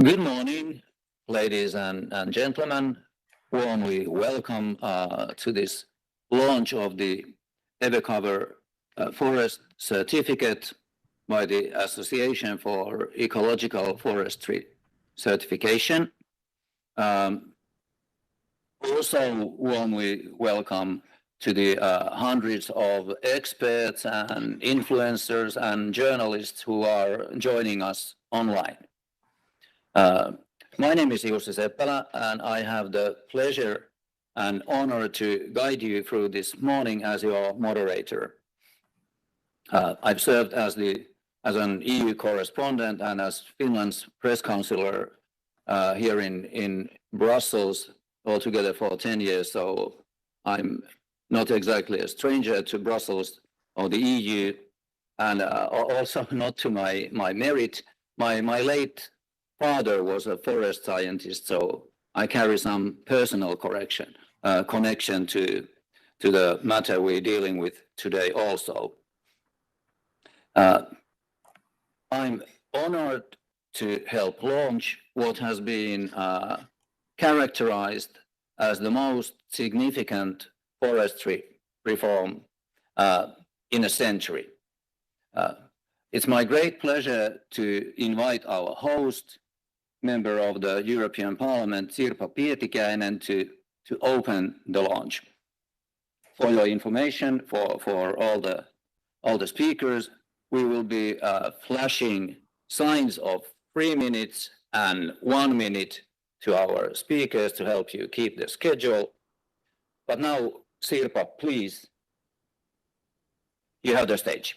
Good morning, ladies and gentlemen. Warmly welcome to this launch of the EverCover Forest Certificate by the Association for Ecological Forestry Certification. Also warmly welcome to the hundreds of experts and influencers and journalists who are joining us online. My name is Jussi Seppälä, and I have the pleasure and honor to guide you through this morning as your moderator. I've served as an EU correspondent and as Finland's press counselor here in Brussels altogether for 10 years, so I'm not exactly a stranger to Brussels or the EU, and also not to my merit. My late father was a forest scientist, so I carry some personal connection to the matter we're dealing with today also. I'm honored to help launch what has been characterized as the most significant forestry reform in a century. It's my great pleasure to invite our host, Member of the European Parliament, Sirpa Pietikäinen, to open the launch. For your information, for all the speakers, we will be flashing signs of 3 minutes and 1 minute to our speakers to help you keep the schedule. But now, Sirpa, please, you have the stage.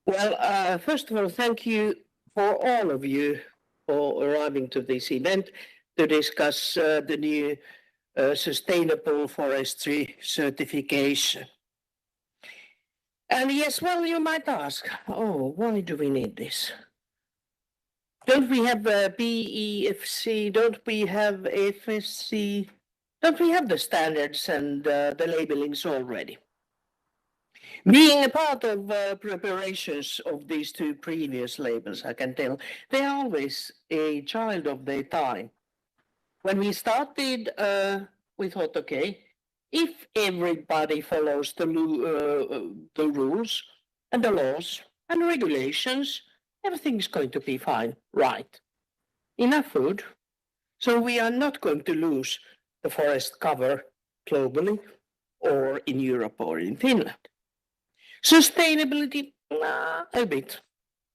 Well, first of all, thank you for all of you for arriving to this event to discuss the new sustainable forestry certification. And yes, well, you might ask, why do we need this? Don't we have BEFC? Don't we have AEFC? Don't we have the standards and the labelings already? Being a part of preparations of these two previous labels, I can tell, they are always a child of their time. When we started, we thought, okay, if everybody follows the rules and the laws and regulations, everything is going to be fine, right? Enough food, so we are not going to lose the forest cover globally or in Europe or in Finland. Sustainability, a bit,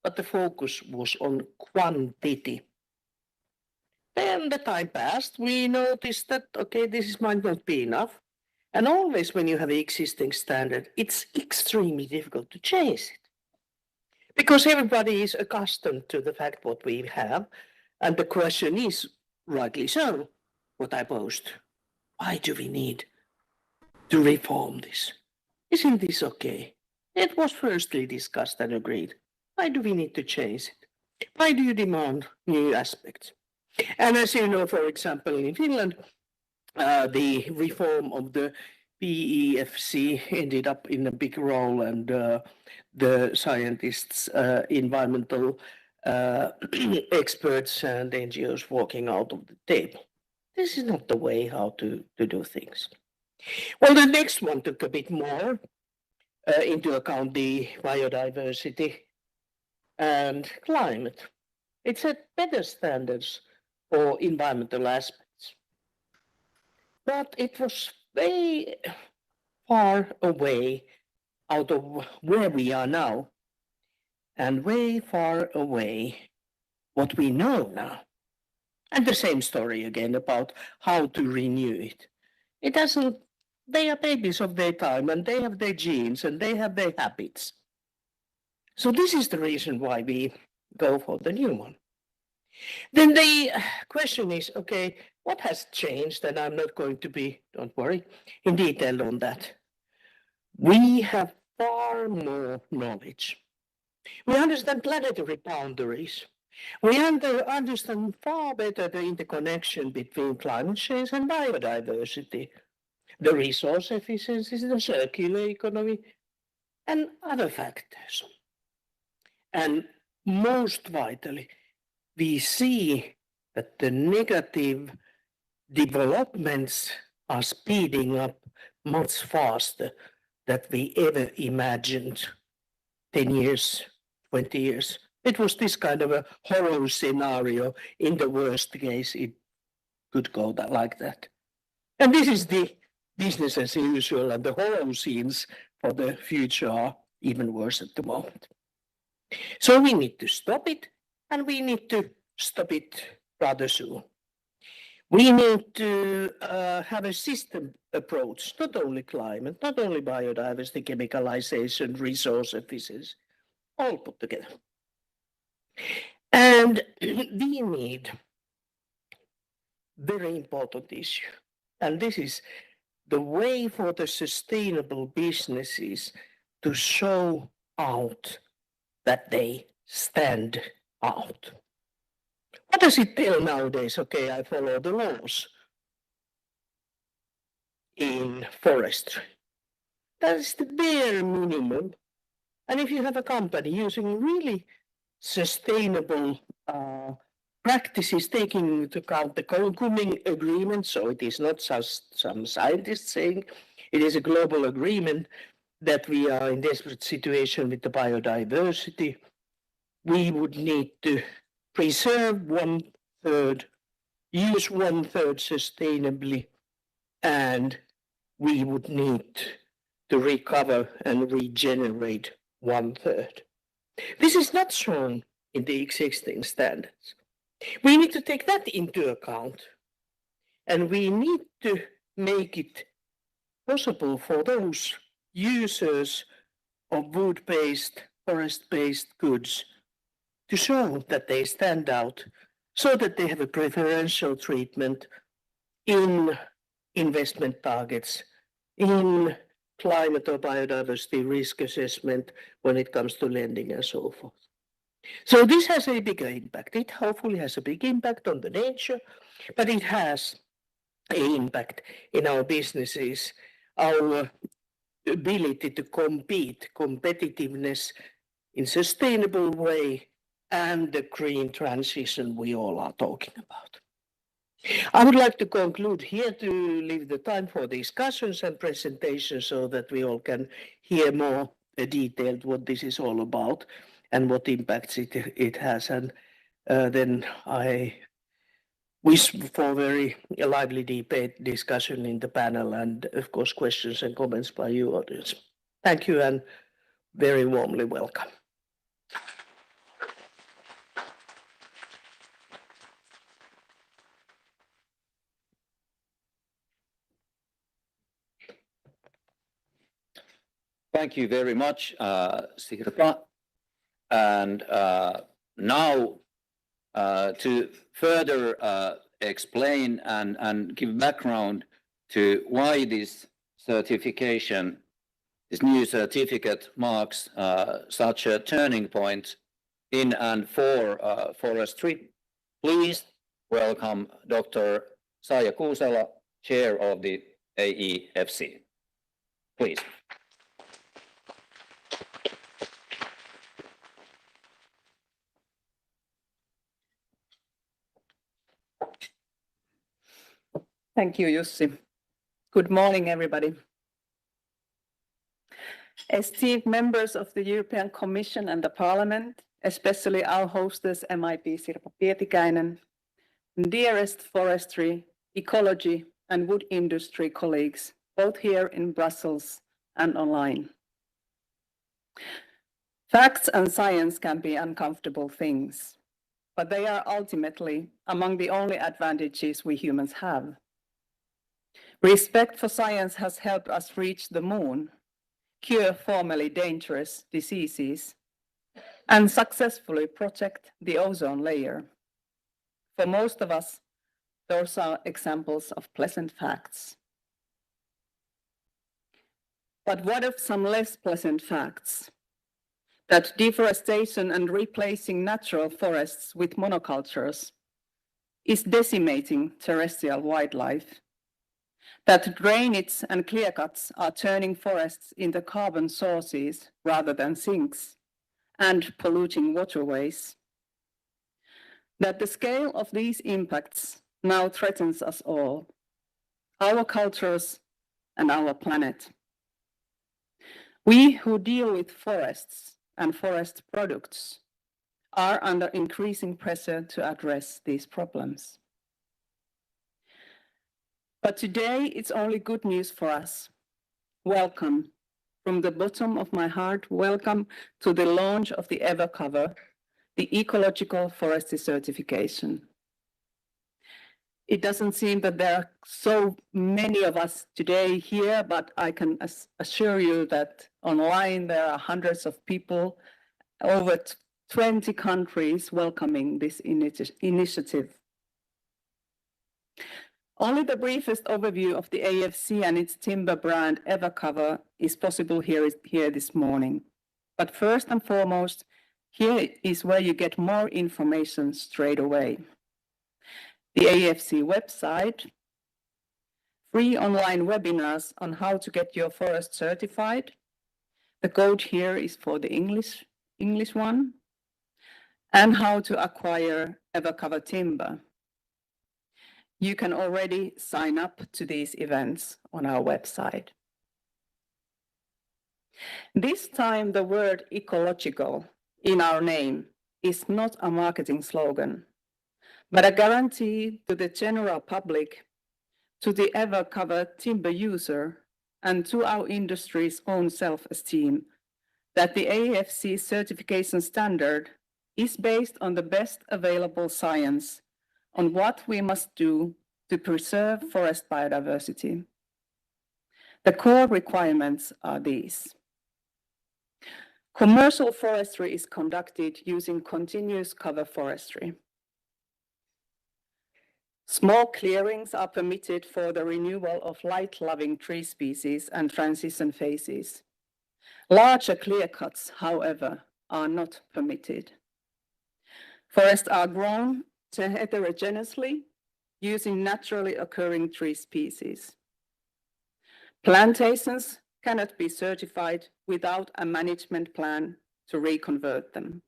but the focus was on quantity. Then the time passed, we noticed that, okay, this might not be enough. And always when you have an existing standard, it's extremely difficult to change it. Because everybody is accustomed to the fact what we have. And the question is, rightly so, what I posed. Why do we need to reform this? Isn't this okay? It was firstly discussed and agreed. Why do we need to change it? Why do you demand new aspects? And as you know, for example, in Finland, the reform of the BEFC ended up in a big role, and the scientists, environmental experts and NGOs walking out of the table. This is not the way how to do things. Well, the next one took a bit more into account the biodiversity and climate. It set better standards for environmental aspects. But it was very far away out of where we are now and way far away what we know now. And the same story again about how to renew it. It doesn't. They are babies of their time, and they have their genes, and they have their habits. So this is the reason why we go for the new one. Then the question is, okay, what has changed? And I'm not going to be, don't worry, in detail on that. We have far more knowledge. We understand planetary boundaries. We understand far better the interconnection between climate change and biodiversity. the resource efficiency, the circular economy, and other factors. And most vitally, we see that the negative developments are speeding up much faster than we ever imagined 10 years, 20 years. It was this kind of a horror scenario. In the worst case, it could go like that. And this is the business as usual, and the horror scenes for the future are even worse at the moment. So we need to stop it, and we need to stop it rather soon. We need to have a system approach, not only climate, not only biodiversity, chemicalization, resource efficiency, all put together. And we need very important issue, and this is the way for the sustainable businesses to show out that they stand out. What does it tell nowadays? Okay, I follow the laws in forestry. That is the bare minimum. And if you have a company using really sustainable practices, taking into account the Commission agreement, so it is not just some scientists saying, it is a global agreement that we are in desperate situation with the biodiversity, we would need to preserve 1/3, use 1/3 sustainably, and we would need to recover and regenerate 1/3. This is not shown in the existing standards. We need to take that into account, and we need to make it possible for those users of wood-based, forest-based goods to show that they stand out, so that they have a preferential treatment in investment targets, in climate or biodiversity risk assessment when it comes to lending and so forth. So this has a bigger impact. It hopefully has a big impact on the nature, but it has an impact in our businesses, our ability to compete, competitiveness in sustainable way, and the green transition we all are talking about. I would like to conclude here to leave the time for discussions and presentations so that we all can hear more detailed what this is all about and what impacts it has. And then I wish for very lively debate, discussion in the panel, and of course questions and comments by you audience. Thank you and very warmly welcome. Thank you very much, Sirpa. And now to further explain and give background to why this certification, this new certificate marks such a turning point in and for forestry, please welcome Dr. Saija Kuusela, Chair of the AEFC. Please. Thank you, Jussi. Good morning, everybody. Esteemed members of the European Commission and the Parliament, especially our hostess, MEP Sirpa Pietikäinen, dearest forestry, ecology, and wood industry colleagues, both here in Brussels and online. Facts and science can be uncomfortable things, but they are ultimately among the only advantages we humans have. Respect for science has helped us reach the moon, cure formerly dangerous diseases, and successfully protect the ozone layer. For most of us, those are examples of pleasant facts. But what of some less pleasant facts? That deforestation and replacing natural forests with monocultures is decimating terrestrial wildlife, that drainage and clear cuts are turning forests into carbon sources rather than sinks and polluting waterways, that the scale of these impacts now threatens us all, our cultures and our planet. We who deal with forests and forest products are under increasing pressure to address these problems. But today it's only good news for us. Welcome. From the bottom of my heart, welcome to the launch of the EverCover, the Ecological Forestry certification. It doesn't seem that there are so many of us today here, but I can assure you that online there are hundreds of people, over 20 countries welcoming this initiative. Only the briefest overview of the AEFC and its timber brand EverCover is possible here this morning. But first and foremost, here is where you get more information straight away. The AEFC website, free online webinars on how to get your forest certified. The code here is for the English one, and how to acquire EverCover Timber. You can already sign up to these events on our website. This time, the word ecological in our name is not a marketing slogan, but a guarantee to the general public, to the EverCover Timber user, and to our industry's own self-esteem, that the AEFC certification standard is based on the best available science on what we must do to preserve forest biodiversity. The core requirements are these. Commercial forestry is conducted using continuous cover forestry. Small clearings are permitted for the renewal of light-loving tree species and transition phases. Larger clear cuts, however, are not permitted. Forests are grown heterogeneously using naturally occurring tree species. Plantations cannot be certified without a management plan to reconvert them.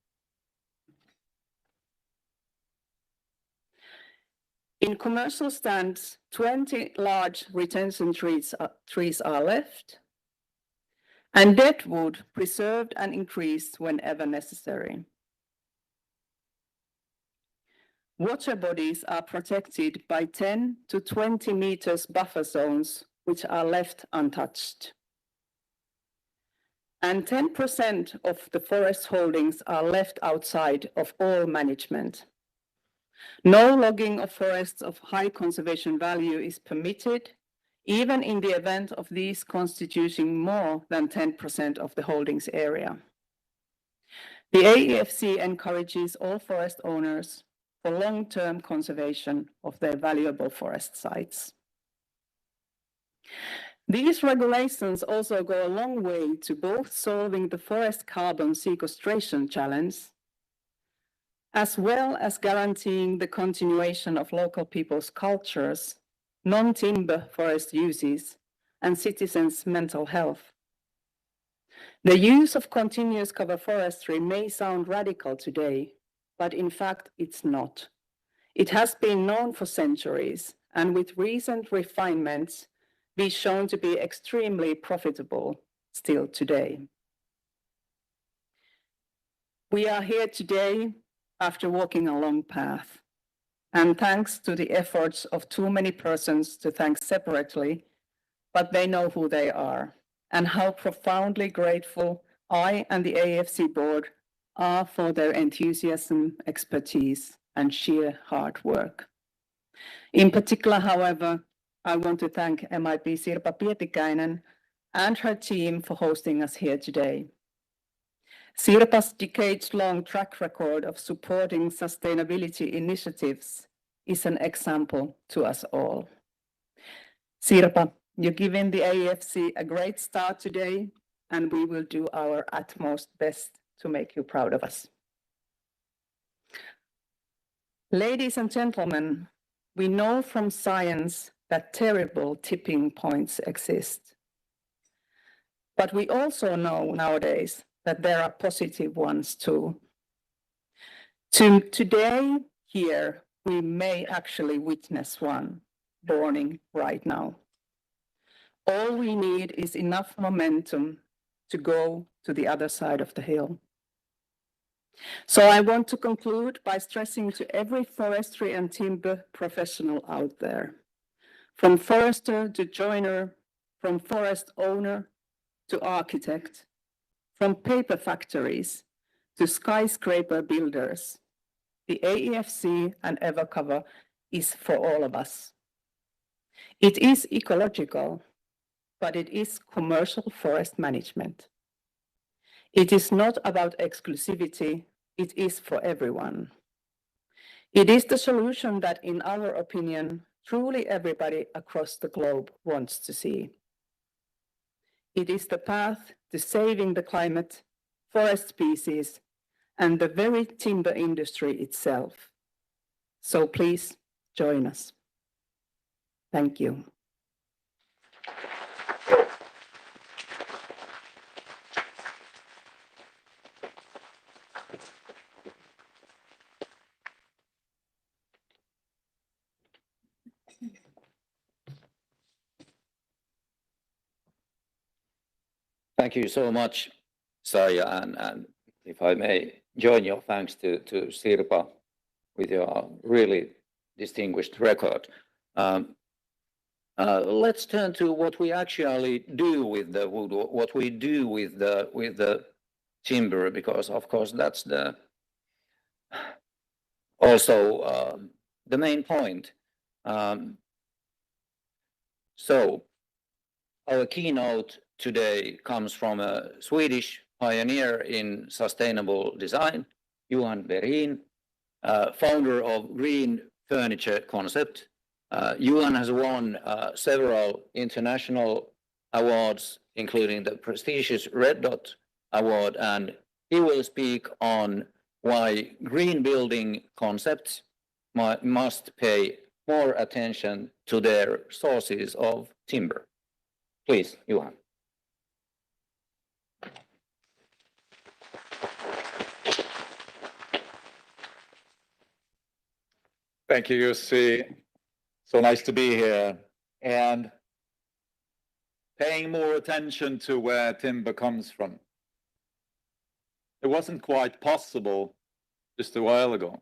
In commercial stands, 20 large retention trees are left, and dead wood preserved and increased whenever necessary. Water bodies are protected by 10 to 20 meters buffer zones, which are left untouched. And 10% of the forest holdings are left outside of all management. No logging of forests of high conservation value is permitted, even in the event of these constituting more than 10% of the holdings area. The AEFC encourages all forest owners for long-term conservation of their valuable forest sites. These regulations also go a long way to both solving the forest carbon sequestration challenge, as well as guaranteeing the continuation of local people's cultures, non-timber forest uses, and citizens' mental health. The use of continuous cover forestry may sound radical today, but in fact, it's not. It has been known for centuries, and with recent refinements, be shown to be extremely profitable still today. We are here today after walking a long path, and thanks to the efforts of too many persons to thank separately, but they know who they are, and how profoundly grateful I and the AEFC board are for their enthusiasm, expertise, and sheer hard work. In particular, however, I want to thank MEP Sirpa Pietikäinen and her team for hosting us here today. Sirpa's decades-long track record of supporting sustainability initiatives is an example to us all. Sirpa, you're giving the AEFC a great start today, and we will do our utmost best to make you proud of us. Ladies and gentlemen, we know from science that terrible tipping points exist. But we also know nowadays that there are positive ones too. Today, here, we may actually witness one dawning right now. All we need is enough momentum to go to the other side of the hill. So I want to conclude by stressing to every forestry and timber professional out there, from forester to joiner, from forest owner to architect, from paper factories to skyscraper builders, the AEFC and EverCover is for all of us. It is ecological, but it is commercial forest management. It is not about exclusivity, it is for everyone. It is the solution that, in our opinion, truly everybody across the globe wants to see. It is the path to saving the climate, forest species, and the very timber industry itself. So please join us. Thank you. Thank you so much, Saija, and if I may join your thanks to Sirpa with your really distinguished record. Let's turn to what we actually do with the wood, what we do with the timber, because of course that's also the main point. So our keynote today comes from a Swedish pioneer in sustainable design, Johan Berhin, founder of Green Furniture Concept. Johan has won several international awards, including the prestigious Red Dot Award, and he will speak on why green building concepts must pay more attention to their sources of timber. Please, Johan. Thank you, Jussi. So nice to be here. And paying more attention to where timber comes from. It wasn't quite possible just a while ago.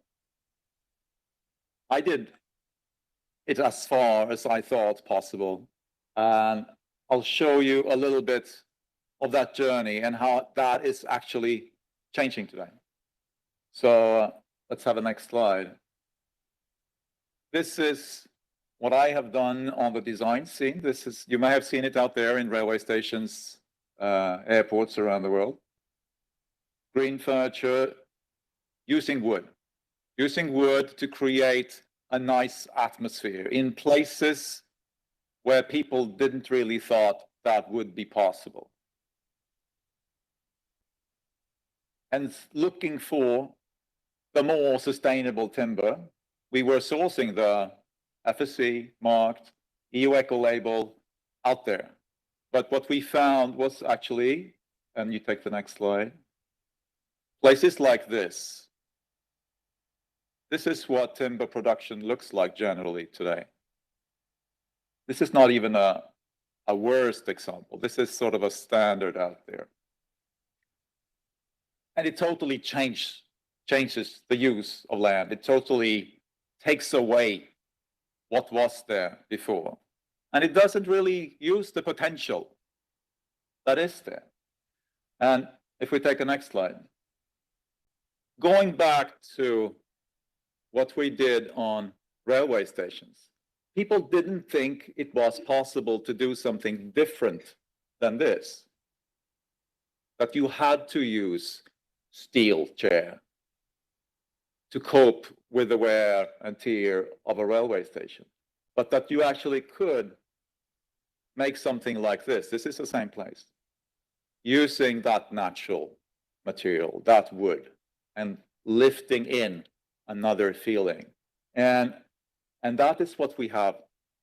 I did it as far as I thought possible. And I'll show you a little bit of that journey and how that is actually changing today. So let's have a next slide. This is what I have done on the design scene. You may have seen it out there in railway stations, airports around the world. Green furniture using wood to create a nice atmosphere in places where people didn't really thought that would be possible. And looking for the more sustainable timber, we were sourcing the FSC marked EU Eco label out there. But what we found was actually, and you take the next slide, places like this. This is what timber production looks like generally today. This is not even a worst example. This is sort of a standard out there. And it totally changes the use of land. It totally takes away what was there before. And it doesn't really use the potential that is there. And if we take the next slide, going back to what we did on railway stations, people didn't think it was possible to do something different than this, that you had to use steel chair to cope with the wear and tear of a railway station, but that you actually could make something like this. This is the same place, using that natural material, that wood, and lifting in another feeling. And that is what we have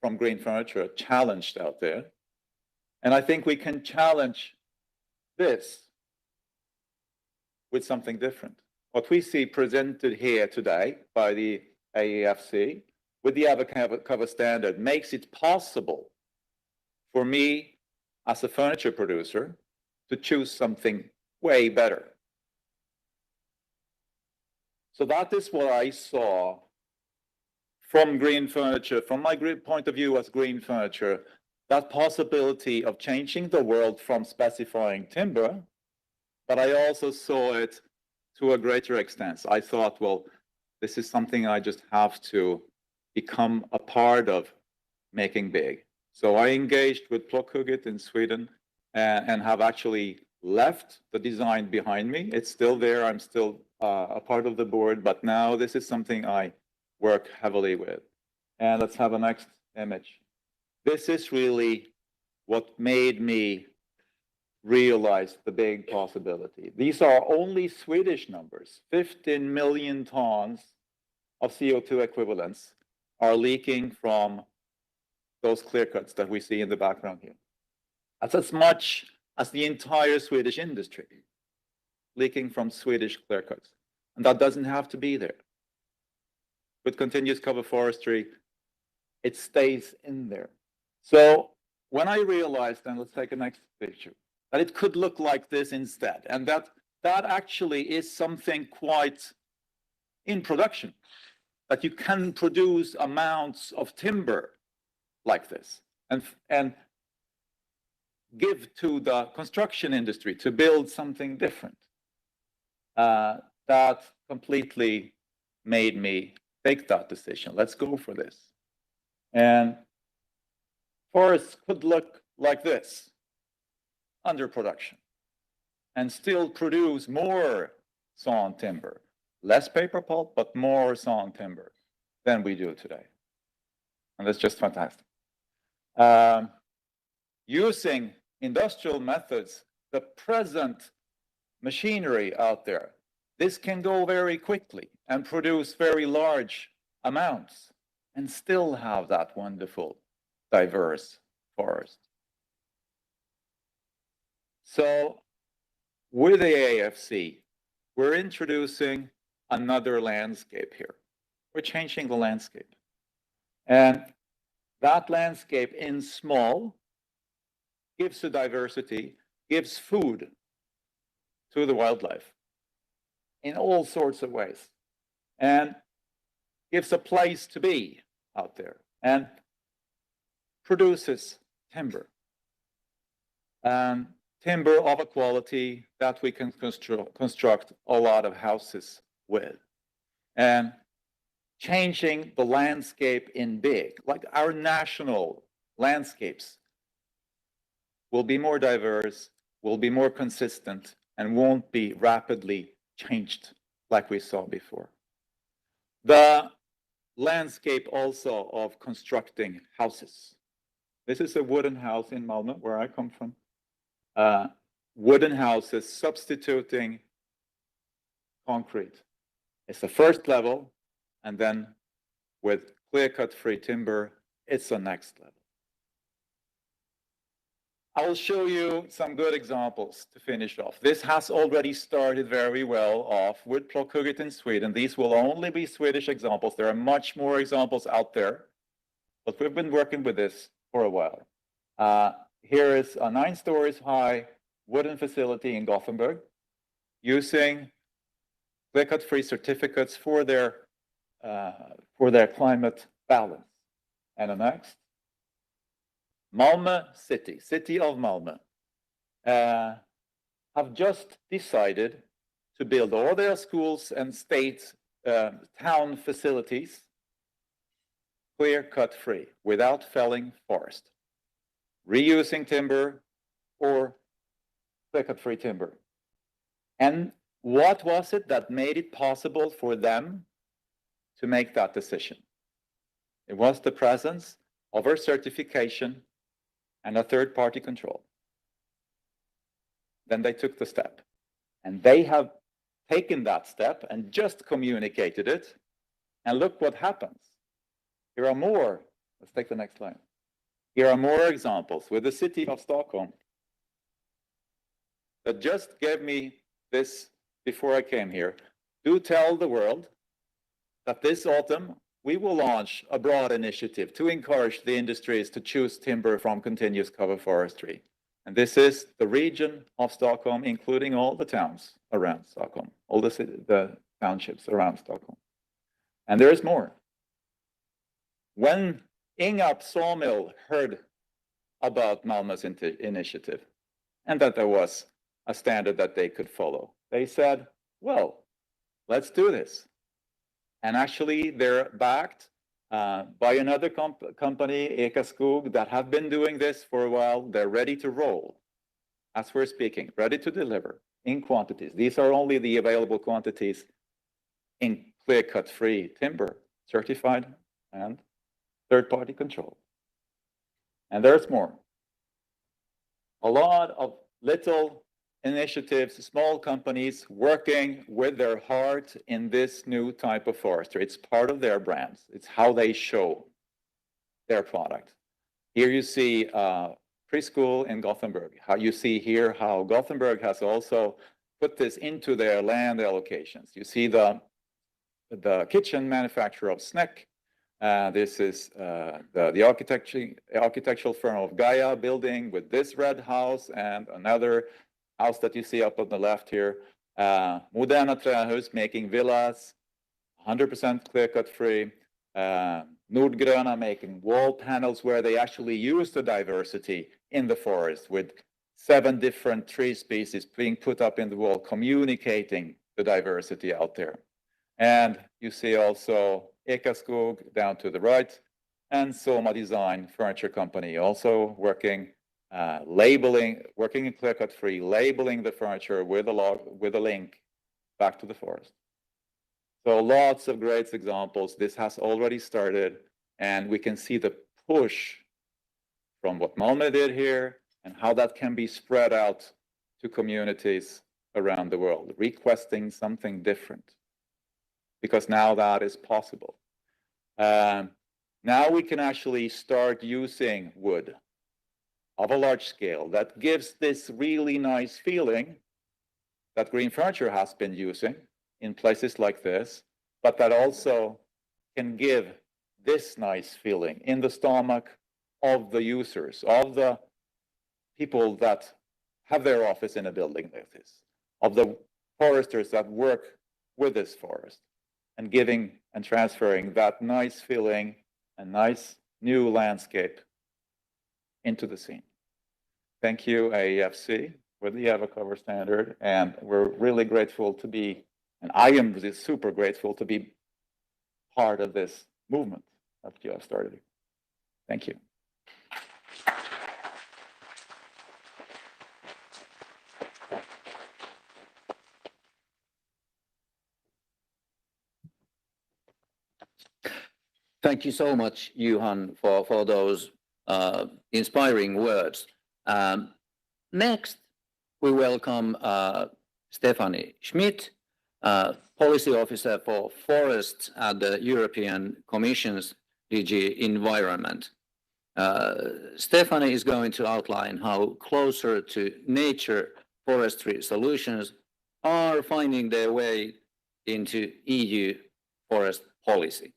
from green furniture challenged out there. And I think we can challenge this with something different. What we see presented here today by the AEFC with the EverCover standard makes it possible for me as a furniture producer to choose something way better. So that is what I saw from green furniture, from my point of view as green furniture, that possibility of changing the world from specifying timber, but I also saw it to a greater extent. I thought, well, this is something I just have to become a part of making big. So I engaged with Procurement in Sweden and have actually left the design behind me. It's still there. I'm still a part of the board, but now this is something I work heavily with. And let's have a next image. This is really what made me realize the big possibility. These are only Swedish numbers. 15 million tons of CO2 equivalents are leaking from those clear cuts that we see in the background here. That's as much as the entire Swedish industry leaking from Swedish clear cuts. And that doesn't have to be there. With continuous cover forestry, it stays in there. So when I realized, and let's take a next picture, that it could look like this instead, and that actually is something quite in production, that you can produce amounts of timber like this and give to the construction industry to build something different. That completely made me take that decision. Let's go for this. And forests could look like this under production and still produce more sawn timber, less paper pulp, but more sawn timber than we do today. And that's just fantastic. Using industrial methods, the present machinery out there, this can go very quickly and produce very large amounts and still have that wonderful, diverse forest. So with the AEFC, we're introducing another landscape here. We're changing the landscape. And that landscape in small gives a diversity, gives food to the wildlife in all sorts of ways, and gives a place to be out there, and produces timber. Timber of a quality that we can construct a lot of houses with. And changing the landscape in big, like our national landscapes, will be more diverse, will be more consistent, and won't be rapidly changed like we saw before. The landscape also of constructing houses. This is a wooden house in Malmö, where I come from. Wooden houses substituting concrete. It's the first level, and then with clear-cut free timber, it's the next level. I will show you some good examples to finish off. This has already started very well off with Procurement in Sweden. These will only be Swedish examples. There are much more examples out there, but we've been working with this for a while. Here is a 9 stories high wooden facility in Gothenburg using clear-cut free certificates for their climate balance. And the next. Malmö city of Malmö, have just decided to build all their schools and state town facilities clear-cut free without felling forest, reusing timber or clear-cut free timber. And what was it that made it possible for them to make that decision? It was the presence of our certification and a third-party control. Then they took the step. And they have taken that step and just communicated it. And look what happens. There are more Let's take the next slide. Here are more examples with the city of Stockholm that just gave me this before I came here. Do tell the world that this autumn we will launch a broad initiative to encourage the industries to choose timber from continuous cover forestry. And this is the region of Stockholm, including all the towns around Stockholm, all the townships around Stockholm. And there is more. When Ingarp Sawmill heard about Malmö's initiative and that there was a standard that they could follow, they said, well, let's do this. And actually, they're backed by another company, Ekaskog, that have been doing this for a while. They're ready to roll, as we're speaking, ready to deliver in quantities. These are only the available quantities in clear-cut free timber, certified and third-party control. And there's more. A lot of little initiatives, small companies working with their heart in this new type of forestry. It's part of their brands. It's how they show their product. Here you see preschool in Gothenburg. How you see here how Gothenburg has also put this into their land allocations. You see the kitchen manufacturer of Snäck. This is the architectural firm of Gaia building with this red house and another house that you see up on the left here. Moderna Trähus making villas, 100% clear-cut free. Nordgröna making wall panels where they actually use the diversity in the forest with 7 different tree species being put up in the wall, communicating the diversity out there. And you see also Ekaskog down to the right, and Soma Design Furniture Company also working working in clear-cut free, labeling the furniture with a link back to the forest. So lots of great examples. This has already started, and we can see the push from what Malmö did here and how that can be spread out to communities around the world, requesting something different, because now that is possible. Now we can actually start using wood of a large scale that gives this really nice feeling that green furniture has been using in places like this, but that also can give this nice feeling in the stomach of the users, of the people that have their office in a building like this, of the foresters that work with this forest, and giving and transferring that nice feeling and nice new landscape into the scene. Thank you, AEFC, for the EverCover standard, and we're really grateful to be, and I am super grateful to be part of this movement that you have started. Thank you. Thank you so much, Johan, for those inspiring words. Next, we welcome Stefanie Schmidt, Policy Officer for Forests at the European Commission's DG Environment. Stefanie is going to outline how closer to nature forestry solutions are finding their way into EU forest policy.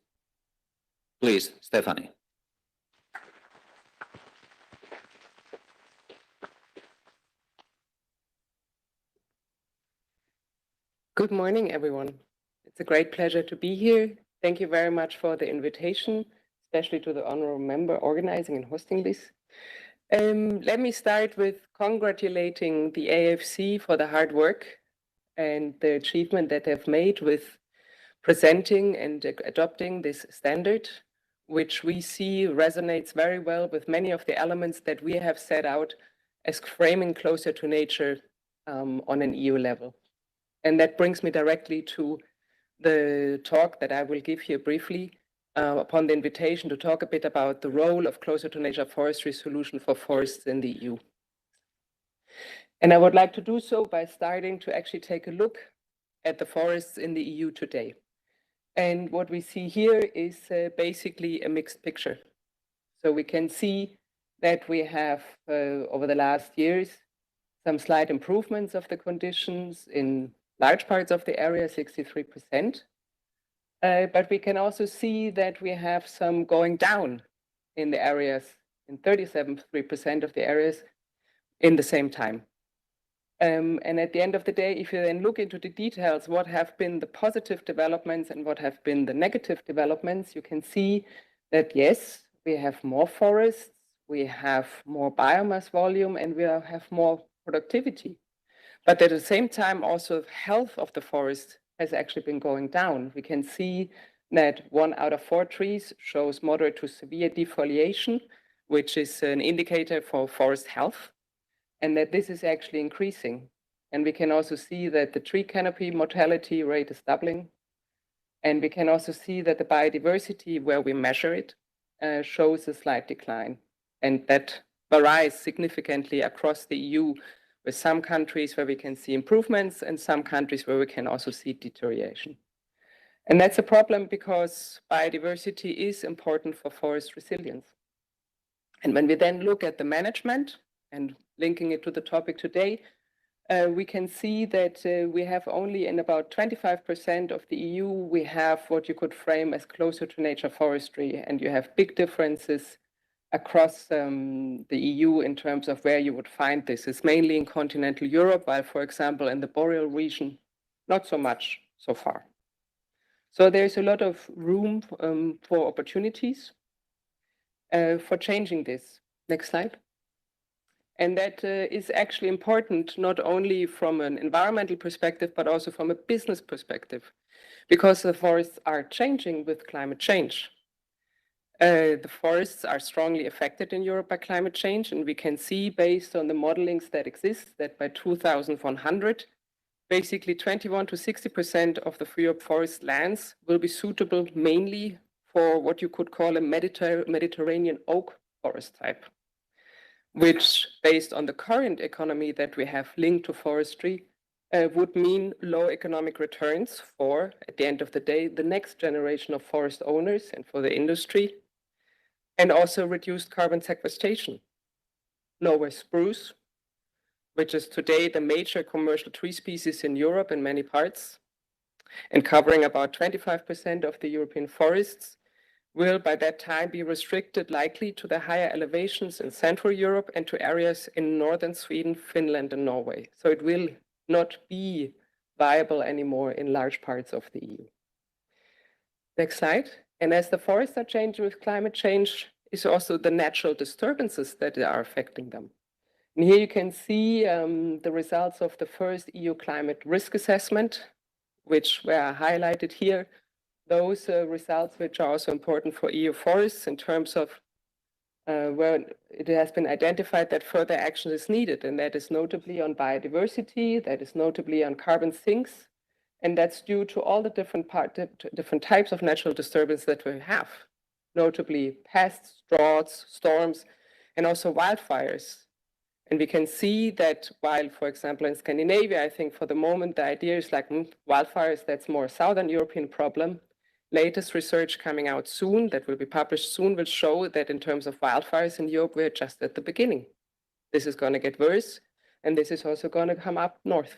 Please, Stefanie. Good morning, everyone. It's a great pleasure to be here. Thank you very much for the invitation, especially to the honorable member organizing and hosting this. Let me start with congratulating the AEFC for the hard work and the achievement that they've made with presenting and adopting this standard, which we see resonates very well with many of the elements that we have set out as framing closer to nature on an EU level. And that brings me directly to the talk that I will give here briefly upon the invitation to talk a bit about the role of closer to nature forestry solution for forests in the EU. And I would like to do so by starting to actually take a look at the forests in the EU today. And what we see here is basically a mixed picture. So we can see that we have, over the last years, some slight improvements of the conditions in large parts of the area, 63%. But we can also see that we have some going down in the areas, in 37% of the areas in the same time. And at the end of the day, if you then look into the details, what have been the positive developments and what have been the negative developments, you can see that yes, we have more forests, we have more biomass volume, and we have more productivity. But at the same time, also health of the forest has actually been going down. We can see that 1 out of 4 trees shows moderate to severe defoliation, which is an indicator for forest health, and that this is actually increasing. And we can also see that the tree canopy mortality rate is doubling. And we can also see that the biodiversity, where we measure it, shows a slight decline. And that varies significantly across the EU, with some countries where we can see improvements and some countries where we can also see deterioration. And that's a problem because biodiversity is important for forest resilience. And when we then look at the management and linking it to the topic today, we can see that we have only in about 25% of the EU, we have what you could frame as closer to nature forestry, and you have big differences across the EU in terms of where you would find this. It's mainly in continental Europe, while, for example, in the boreal region, not so much so far. So there's a lot of room for opportunities for changing this. Next slide. And that is actually important, not only from an environmental perspective, but also from a business perspective, because the forests are changing with climate change. The forests are strongly affected in Europe by climate change, and we can see based on the modelings that exist that by 2100, basically 21 to 60% of the Europe forest lands will be suitable mainly for what you could call a Mediterranean oak forest type, which, based on the current economy that we have linked to forestry, would mean low economic returns for, at the end of the day, the next generation of forest owners and for the industry, and also reduced carbon sequestration. Lower spruce, which is today the major commercial tree species in Europe in many parts, and covering about 25% of the European forests, will by that time be restricted likely to the higher elevations in Central Europe and to areas in northern Sweden, Finland, and Norway. So it will not be viable anymore in large parts of the EU. Next slide. And as the forests are changing with climate change, is also the natural disturbances that are affecting them. And here you can see the results of the first EU climate risk assessment, which were highlighted here. Those results which are also important for EU forests in terms of where it has been identified that further action is needed, and that is notably on biodiversity, that is notably on carbon sinks, and that's due to all the different types of natural disturbance that we have, notably pests, droughts, storms, and also wildfires. And we can see that while, for example, in Scandinavia, I think for the moment the idea is like wildfires, that's more a Southern European problem. Latest research coming out soon, that will be published soon, will show that in terms of wildfires in Europe, we're just at the beginning. This is going to get worse, and this is also going to come up north.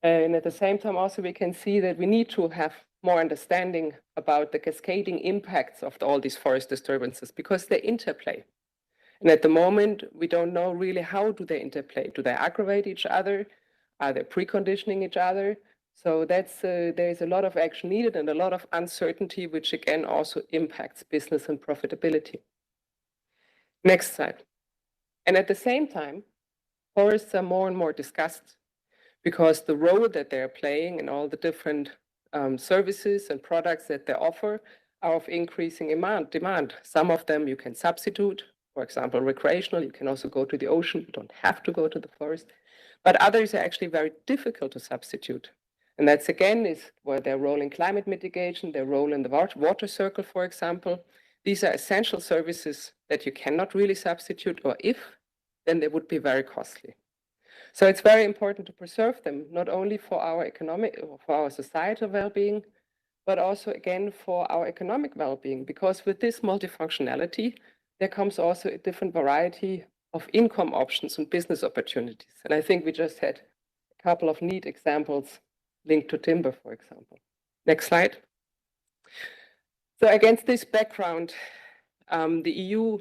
And at the same time, also, we can see that we need to have more understanding about the cascading impacts of all these forest disturbances, because they interplay. And at the moment, we don't know really how do they interplay. Do they aggravate each other? Are they preconditioning each other? So that's there's a lot of action needed and a lot of uncertainty, which again also impacts business and profitability. Next slide. And at the same time, forests are more and more discussed because the role that they're playing in all the different services and products that they offer are of increasing demand. Some of them you can substitute, for example, recreational. You can also go to the ocean. You don't have to go to the forest. But others are actually very difficult to substitute. And that's again is where their role in climate mitigation, their role in the water circle, for example. These are essential services that you cannot really substitute, or if, then they would be very costly. So it's very important to preserve them, not only for our economic, for our societal well-being, but also again for our economic well-being, because with this multifunctionality, there comes also a different variety of income options and business opportunities. And I think we just had a couple of neat examples linked to timber, for example. Next slide. So against this background, the EU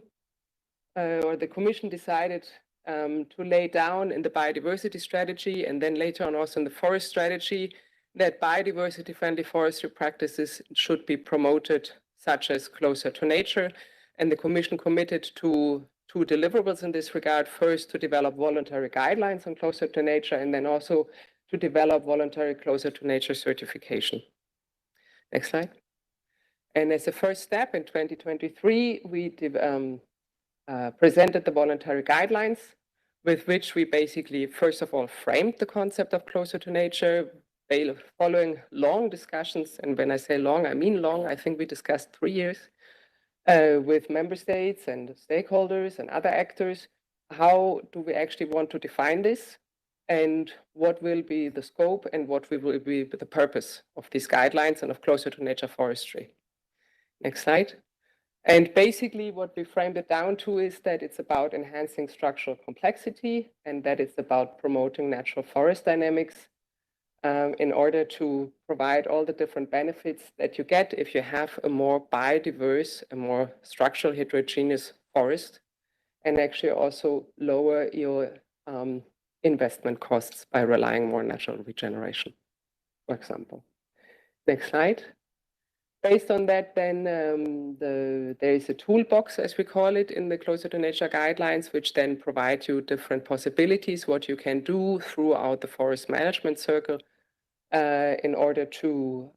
or the Commission decided to lay down in the biodiversity strategy, and then later on also in the forest strategy, that biodiversity-friendly forestry practices should be promoted, such as closer to nature. And the Commission committed to two deliverables in this regard. First, to develop voluntary guidelines on closer to nature, and then also to develop voluntary closer to nature certification. Next slide. And as a first step in 2023, we presented the voluntary guidelines, with which we basically, first of all, framed the concept of closer to nature, following long discussions. And when I say long, I mean long. I think we discussed 3 years with member states and stakeholders and other actors. How do we actually want to define this? And what will be the scope and what will be the purpose of these guidelines and of closer to nature forestry? Next slide. And basically what we framed it down to is that it's about enhancing structural complexity, and that it's about promoting natural forest dynamics in order to provide all the different benefits that you get if you have a more biodiverse, a more structural heterogeneous forest, and actually also lower your investment costs by relying more on natural regeneration, for example. Next slide. Based on that, then there is a toolbox, as we call it, in the Closer to Nature guidelines, which then provide you different possibilities, what you can do throughout the forest management circle in order to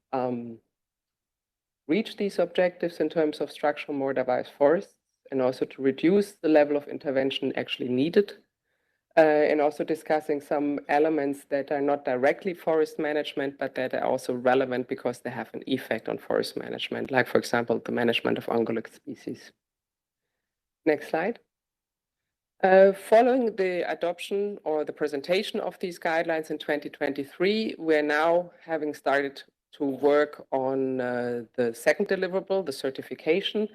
reach these objectives in terms of structural more diverse forests, and also to reduce the level of intervention actually needed. And also discussing some elements that are not directly forest management, but that are also relevant because they have an effect on forest management, like, for example, the management of ungulate species. Next slide. Following the adoption or the presentation of these guidelines in 2023, we're now having started to work on the second deliverable, the certification.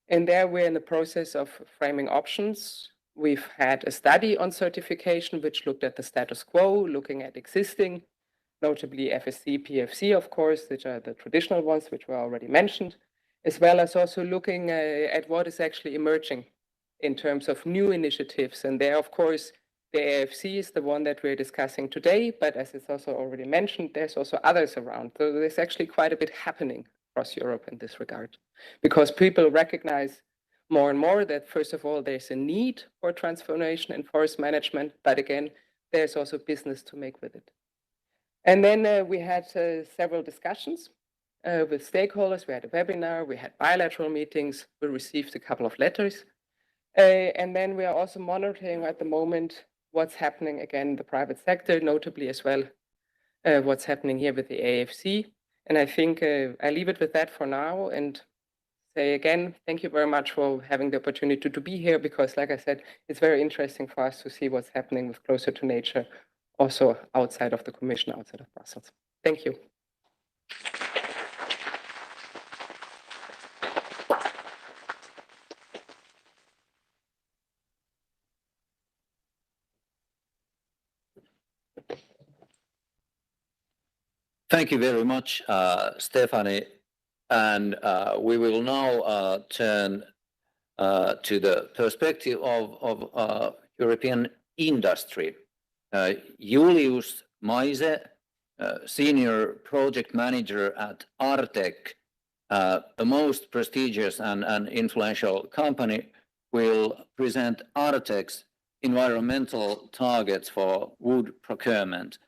And there we're in the process of framing options. We've had a study on certification, which looked at the status quo, looking at existing, notably FSC, PFC, of course, which are the traditional ones, which were already mentioned, as well as also looking at what is actually emerging in terms of new initiatives. And there, of course, the AEFC is the one that we're discussing today, but as it's also already mentioned, there's also others around. So there's actually quite a bit happening across Europe in this regard, because people recognize more and more that, first of all, there's a need for transformation in forest management, but again, there's also business to make with it. And then we had several discussions with stakeholders. We had a webinar, we had bilateral meetings, we received a couple of letters. And then we are also monitoring at the moment what's happening again in the private sector, notably as well what's happening here with the AEFC. And I think I leave it with that for now, and say again, thank you very much for having the opportunity to be here, because like I said, it's very interesting for us to see what's happening with Closer to Nature, also outside of the Commission, outside of Brussels. Thank you. Thank you very much, Stefanie. And we will now turn to the perspective of European industry. Julius, Maise, Senior Project Manager at Artek, a most prestigious and influential company, will present Artek's environmental targets for wood procurement.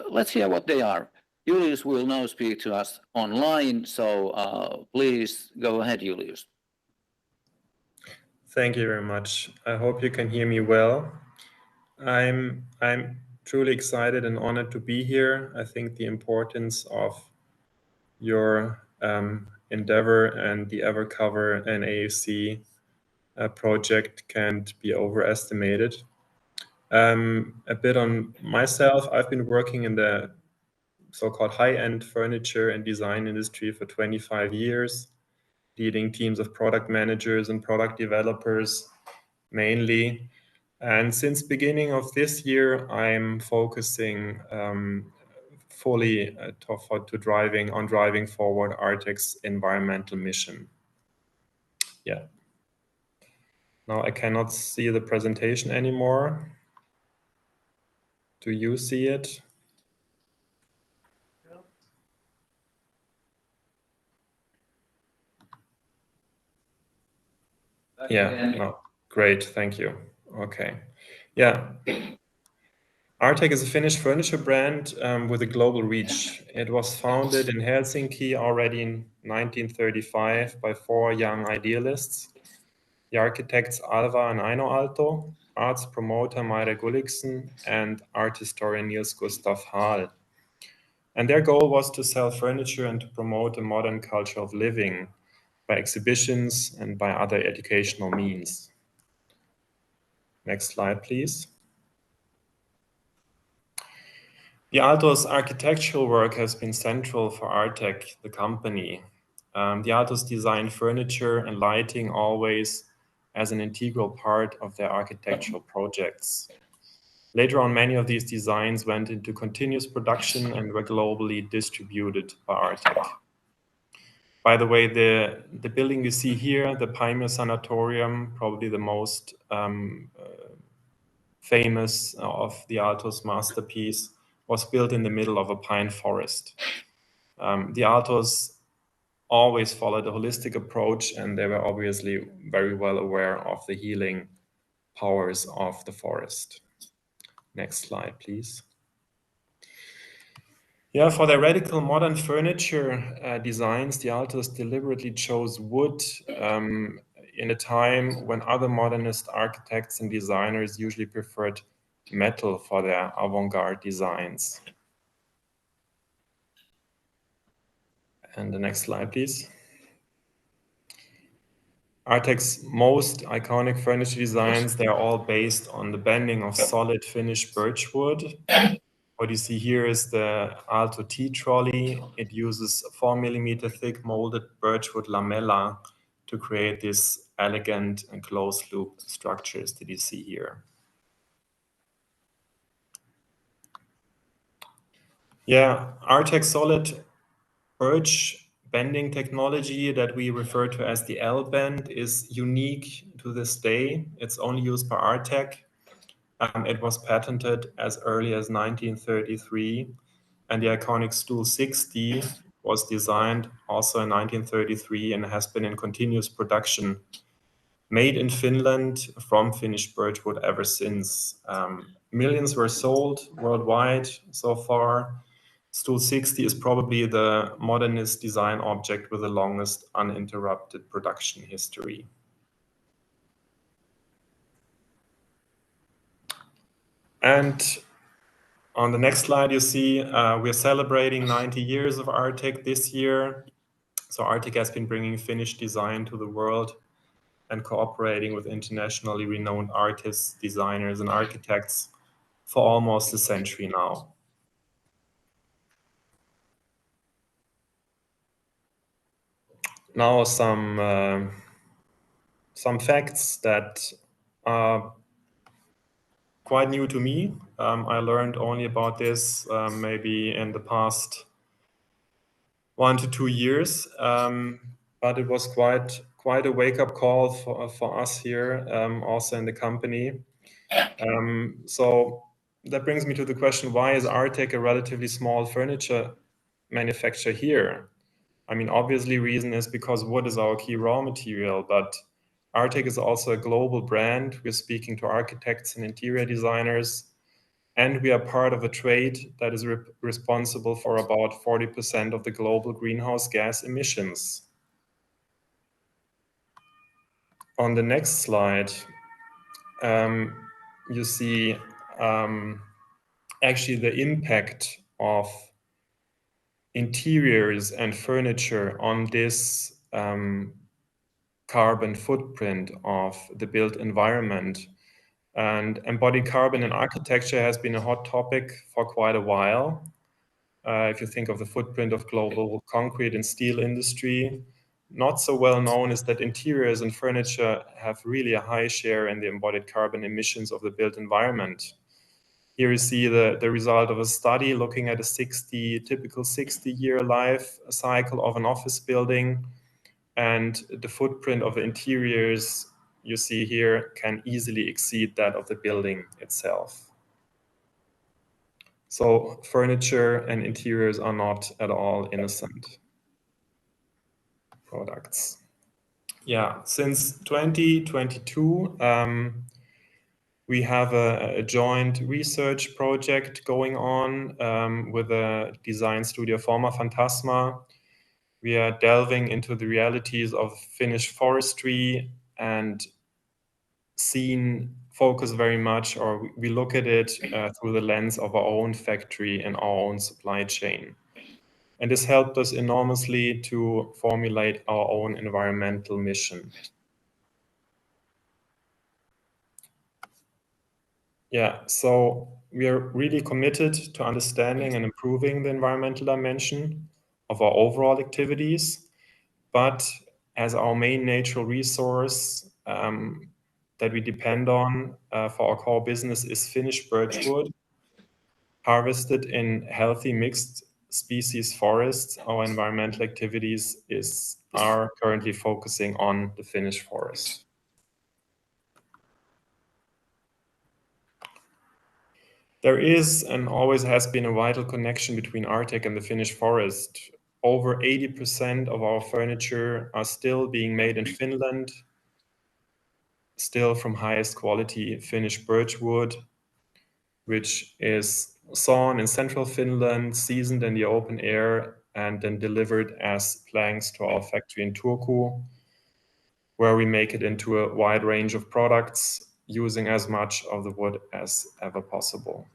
Let's hear what they are. Julius will now speak to us online, so please go ahead, Julius. Thank you very much. I hope you can hear me well. I'm truly excited and honored to be here. I think the importance of your endeavor and the EverCover and AEFC project can't be overestimated. A bit on myself, I've been working in the so-called high-end furniture and design industry for 25 years, leading teams of product managers and product developers mainly. And since beginning of this year, I'm focusing fully driving forward Artek's environmental mission. Yeah. Now I cannot see the presentation anymore. Do you see it? Yeah, no, great, thank you. Okay, yeah. Artek is a Finnish furniture brand with a global reach. It was founded in Helsinki already in 1935 by 4 young idealists, the architects Alva and Aino Aalto, arts promoter Maire Gulliksen, and art historian Niels Gustav Hahl. And their goal was to sell furniture and to promote a modern culture of living by exhibitions and by other educational means. Next slide, please. The Aalto's architectural work has been central for Artek, the company. The Aalto's designed furniture and lighting always as an integral part of their architectural projects. Later on, many of these designs went into continuous production and were globally distributed by Artek. By the way, the building you see here, the Pioneer Sanatorium, probably the most famous of the Aalto's masterpiece, was built in the middle of a pine forest. The Aaltos always followed a holistic approach, and they were obviously very well aware of the healing powers of the forest. Next slide, please. Yeah, for their radical modern furniture designs, the Aaltos deliberately chose wood in a time when other modernist architects and designers usually preferred metal for their avant-garde designs. And the next slide, please. Artek's most iconic furniture designs, they are all based on the bending of solid Finnish birch wood. What you see here is the Aalto tea trolley. It uses 4 millimeter thick molded birchwood lamella to create these elegant and closed loop structures that you see here. Yeah, Artek's solid birch bending technology that we refer to as the L-bend is unique to this day. It's only used by Artek. It was patented as early as 1933, and the iconic stool 60 was designed also in 1933 and has been in continuous production, made in Finland from Finnish birchwood ever since. Millions were sold worldwide so far. Stool 60 is probably the modernist design object with the longest uninterrupted production history. And on the next slide, you see we're celebrating 90 years of Artek this year. So Artek has been bringing Finnish design to the world and cooperating with internationally renowned artists, designers, and architects for almost a century now. Now some facts that are quite new to me. I learned only about this maybe in the past 1 to 2 years, but it was quite a wake-up call for us here, also in the company. So that brings me to the question, why is Artek a relatively small furniture manufacturer here? I mean, obviously reason is because wood is our key raw material, but Artek is also a global brand. We're speaking to architects and interior designers, and we are part of a trade that is responsible for about 40% of the global greenhouse gas emissions. On the next slide, you see actually the impact of interiors and furniture on this carbon footprint of the built environment. And embodied carbon in architecture has been a hot topic for quite a while. if you think of the footprint of global concrete and steel industry. Not so well known is that interiors and furniture have really a high share in the embodied carbon emissions of the built environment. Here you see the result of a study looking at a typical 60-year life cycle of an office building, and the footprint of the interiors you see here can easily exceed that of the building itself. So furniture and interiors are not at all innocent products. Yeah, since 2022, we have a joint research project going on with a design studio, Forma Fantasma. We are delving into the realities of Finnish forestry and focus very much, or we look at it through the lens of our own factory and our own supply chain. And this helped us enormously to formulate our own environmental mission. Yeah, so we are really committed to understanding and improving the environmental dimension of our overall activities, but as our main natural resource that we depend on for our core business is Finnish birchwood, harvested in healthy mixed species forests. Our environmental activities are currently focusing on the Finnish forest. There is and always has been a vital connection between Artek and the Finnish forest. Over 80% of our furniture are still being made in Finland, still from highest quality Finnish birchwood, which is sawn in central Finland, seasoned in the open air, and then delivered as planks to our factory in Turku, where we make it into a wide range of products, using as much of the wood as ever possible.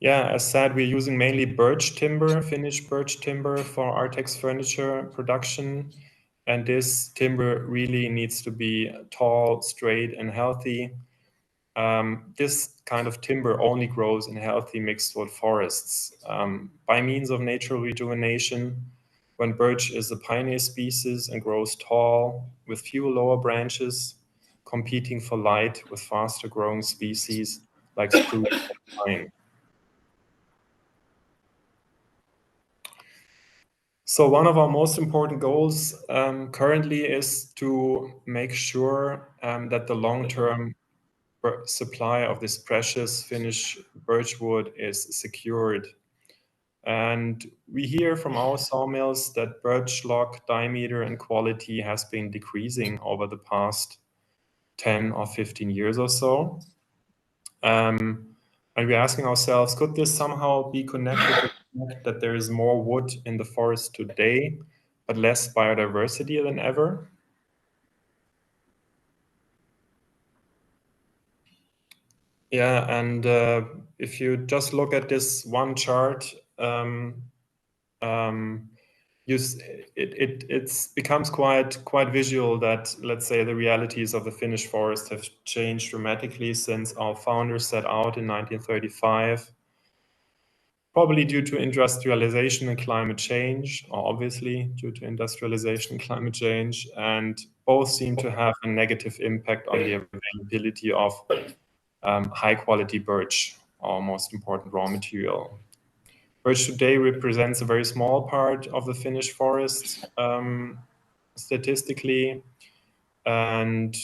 Yeah, as said, we're using mainly birch timber, Finnish birch timber for Artek's furniture production. And this timber really needs to be tall, straight, and healthy. This kind of timber only grows in healthy mixed wood forests. By means of natural rejuvenation, when birch is a pioneer species and grows tall with few lower branches, competing for light with faster growing species like spruce and pine. So one of our most important goals currently is to make sure that the long-term supply of this precious Finnish birchwood is secured. And we hear from our sawmills that birch log diameter and quality has been decreasing over the past 10 or 15 years or so. And we're asking ourselves, could this somehow be connected to the fact that there is more wood in the forest today, but less biodiversity than ever? Yeah, and if you just look at this one chart, it becomes quite visual that, let's say, the realities of the Finnish forest have changed dramatically since our founders set out in 1935, probably due to industrialization and climate change, or obviously due to industrialization and climate change, and both seem to have a negative impact on the availability of high quality birch, our most important raw material. Birch today represents a very small part of the Finnish forest statistically, and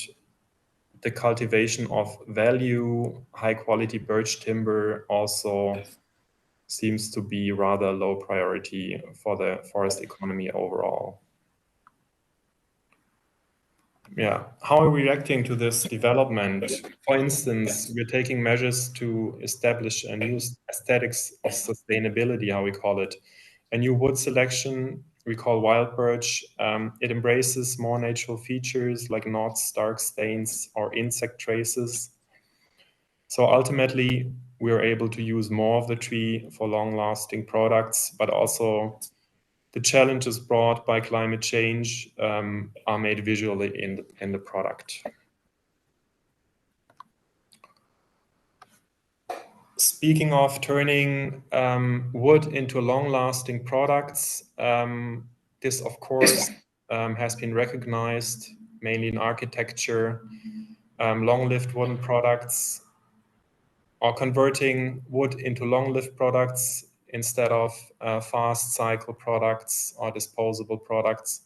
the cultivation of value, high quality birch timber also seems to be rather low priority for the forest economy overall. Yeah, how are we reacting to this development? For instance, we're taking measures to establish a new aesthetics of sustainability, how we call it. A new wood selection we call wild birch. It embraces more natural features like knots, dark stains, or insect traces. So ultimately, we are able to use more of the tree for long-lasting products, but also the challenges brought by climate change are made visually in the product. Speaking of turning wood into long-lasting products, this of course has been recognized mainly in architecture. Long-lived wooden products, or converting wood into long-lived products instead of fast cycle products or disposable products,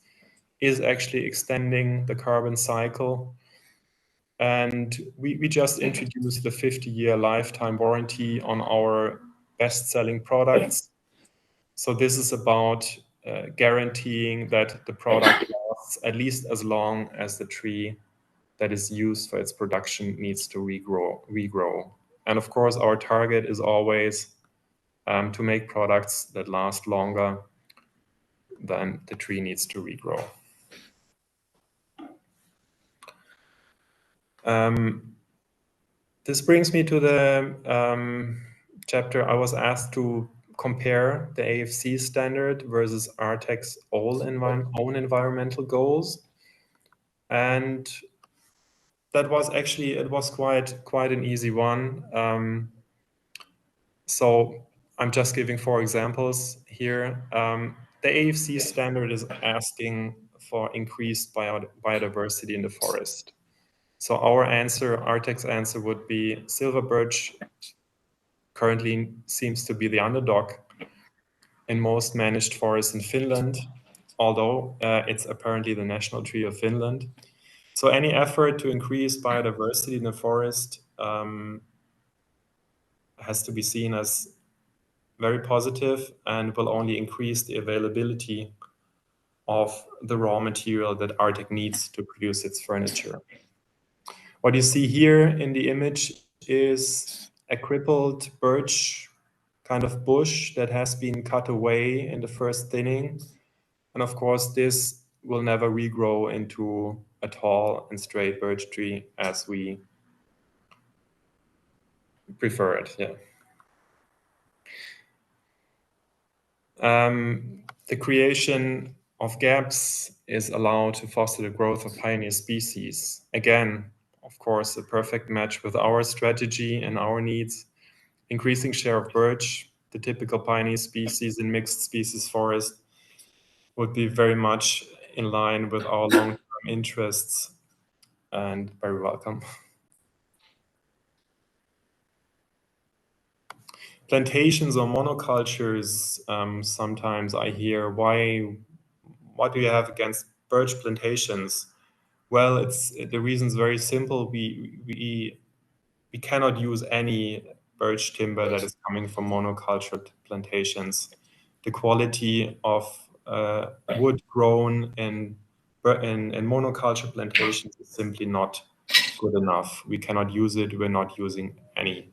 is actually extending the carbon cycle. And we just introduced the 50-year lifetime warranty on our best-selling products. So this is about guaranteeing that the product lasts at least as long as the tree that is used for its production needs to regrow. And of course, our target is always to make products that last longer than the tree needs to regrow. This brings me to the chapter I was asked to compare the AEFC standard versus Artek's own environmental goals. And that was actually, it was quite an easy one. So I'm just giving 4 examples here. The AEFC standard is asking for increased biodiversity in the forest. So our answer, Artek's answer would be silver birch currently seems to be the underdog in most managed forests in Finland, although it's apparently the national tree of Finland. So any effort to increase biodiversity in the forest has to be seen as very positive and will only increase the availability of the raw material that Artek needs to produce its furniture. What you see here in the image is a crippled birch kind of bush that has been cut away in the first thinning. And of course, this will never regrow into a tall and straight birch tree as we prefer it. Yeah. The creation of gaps is allowed to foster the growth of pioneer species. Again, of course, a perfect match with our strategy and our needs. Increasing share of birch, the typical pioneer species in mixed species forest, would be very much in line with our long-term interests, and very welcome. Plantations or monocultures, sometimes I hear, what do you have against birch plantations? Well, the reason is very simple. We cannot use any birch timber that is coming from monocultured plantations. The quality of wood grown in monoculture plantations is simply not good enough. We cannot use it. We're not using any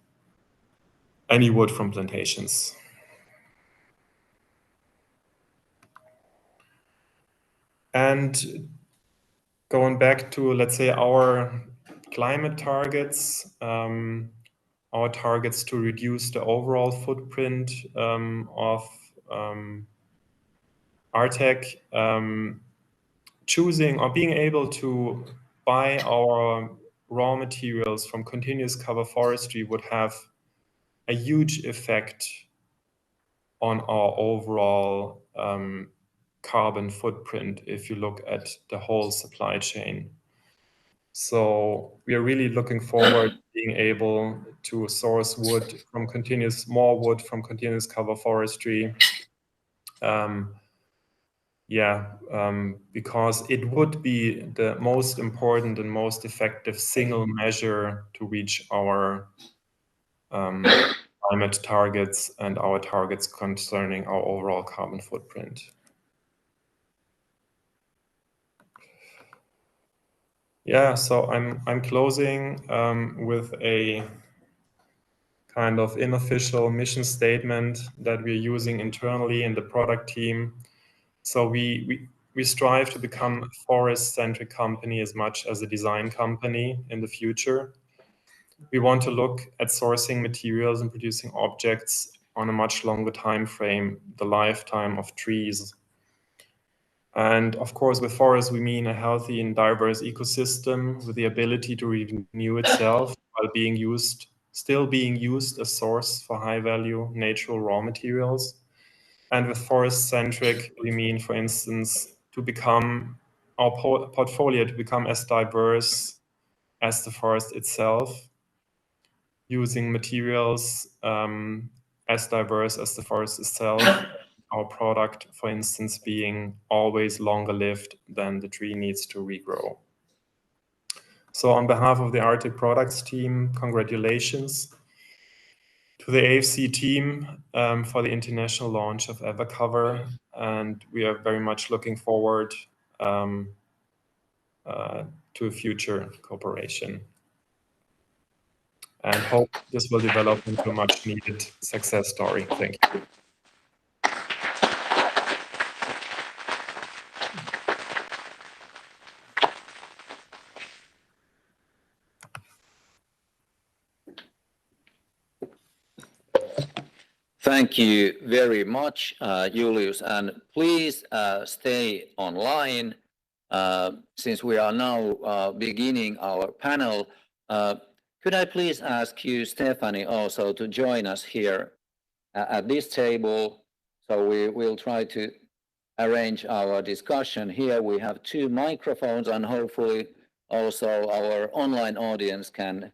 wood from plantations. And going back to, let's say, our climate targets, our targets to reduce the overall footprint of Artek, choosing or being able to buy our raw materials from continuous cover forestry would have a huge effect on our overall carbon footprint if you look at the whole supply chain. So we are really looking forward to being able to source more wood from continuous cover forestry. Because it would be the most important and most effective single measure to reach our climate targets and our targets concerning our overall carbon footprint. Yeah, so I'm closing with a kind of unofficial mission statement that we're using internally in the product team. So we strive to become a forest-centric company as much as a design company in the future. We want to look at sourcing materials and producing objects on a much longer time frame, the lifetime of trees. And of course, with forests, we mean a healthy and diverse ecosystem with the ability to renew itself while being used still being used as source for high-value natural raw materials. And with forest-centric, we mean, for instance, to become our portfolio to become as diverse as the forest itself, using materials as diverse as the forest itself. Our product, for instance, being always longer lived than the tree needs to regrow. So on behalf of the Artek products team, congratulations to the AEFC team for the international launch of EverCover, and we are very much looking forward to future cooperation, and hope this will develop into a much needed success story. Thank you. Thank you very much, Julius, and please stay online since we are now beginning our panel. Could I please ask you, Stefanie, also to join us here at this table? So we will try to arrange our discussion here. We have 2 microphones, and hopefully also our online audience can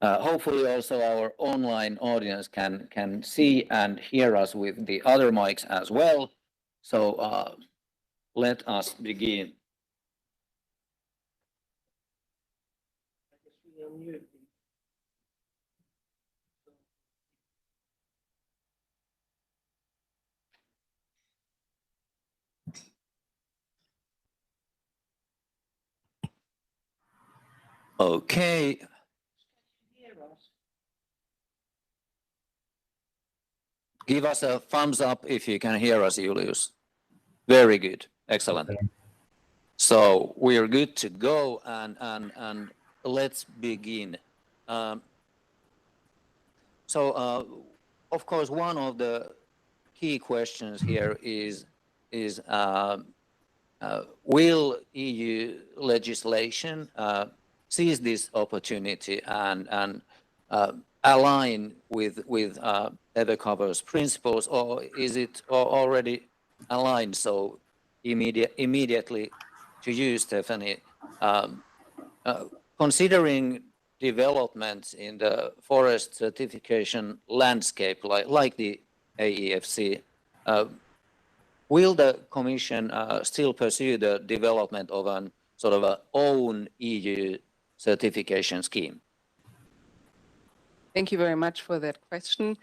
hopefully also our online audience can see and hear us with the other mics as well. So let us begin. Okay. Give us a thumbs up if you can hear us, Julius. Very good. Excellent. So we are good to go, and let's begin. Of course, one of the key questions here is will EU legislation seize this opportunity and align with EverCover's principles, or is it already aligned? So immediately to you, Stefanie, considering developments in the forest certification landscape like the AEFC, will the Commission still pursue the development of an sort of own EU certification scheme? Thank you very much for that question.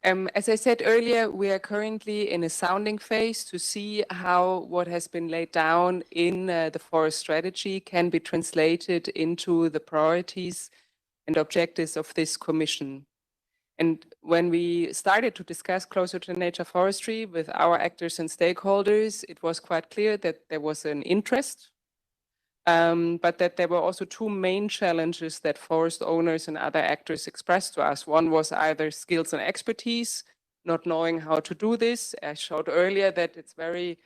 As I said earlier, we are currently in a sounding phase to see how what has been laid down in the forest strategy can be translated into the priorities and objectives of this Commission. And when we started to discuss closer to nature forestry with our actors and stakeholders, it was quite clear that there was an interest, but that there were also 2 main challenges that forest owners and other actors expressed to us. One was either skills and expertise, not knowing how to do this. I showed earlier that it's very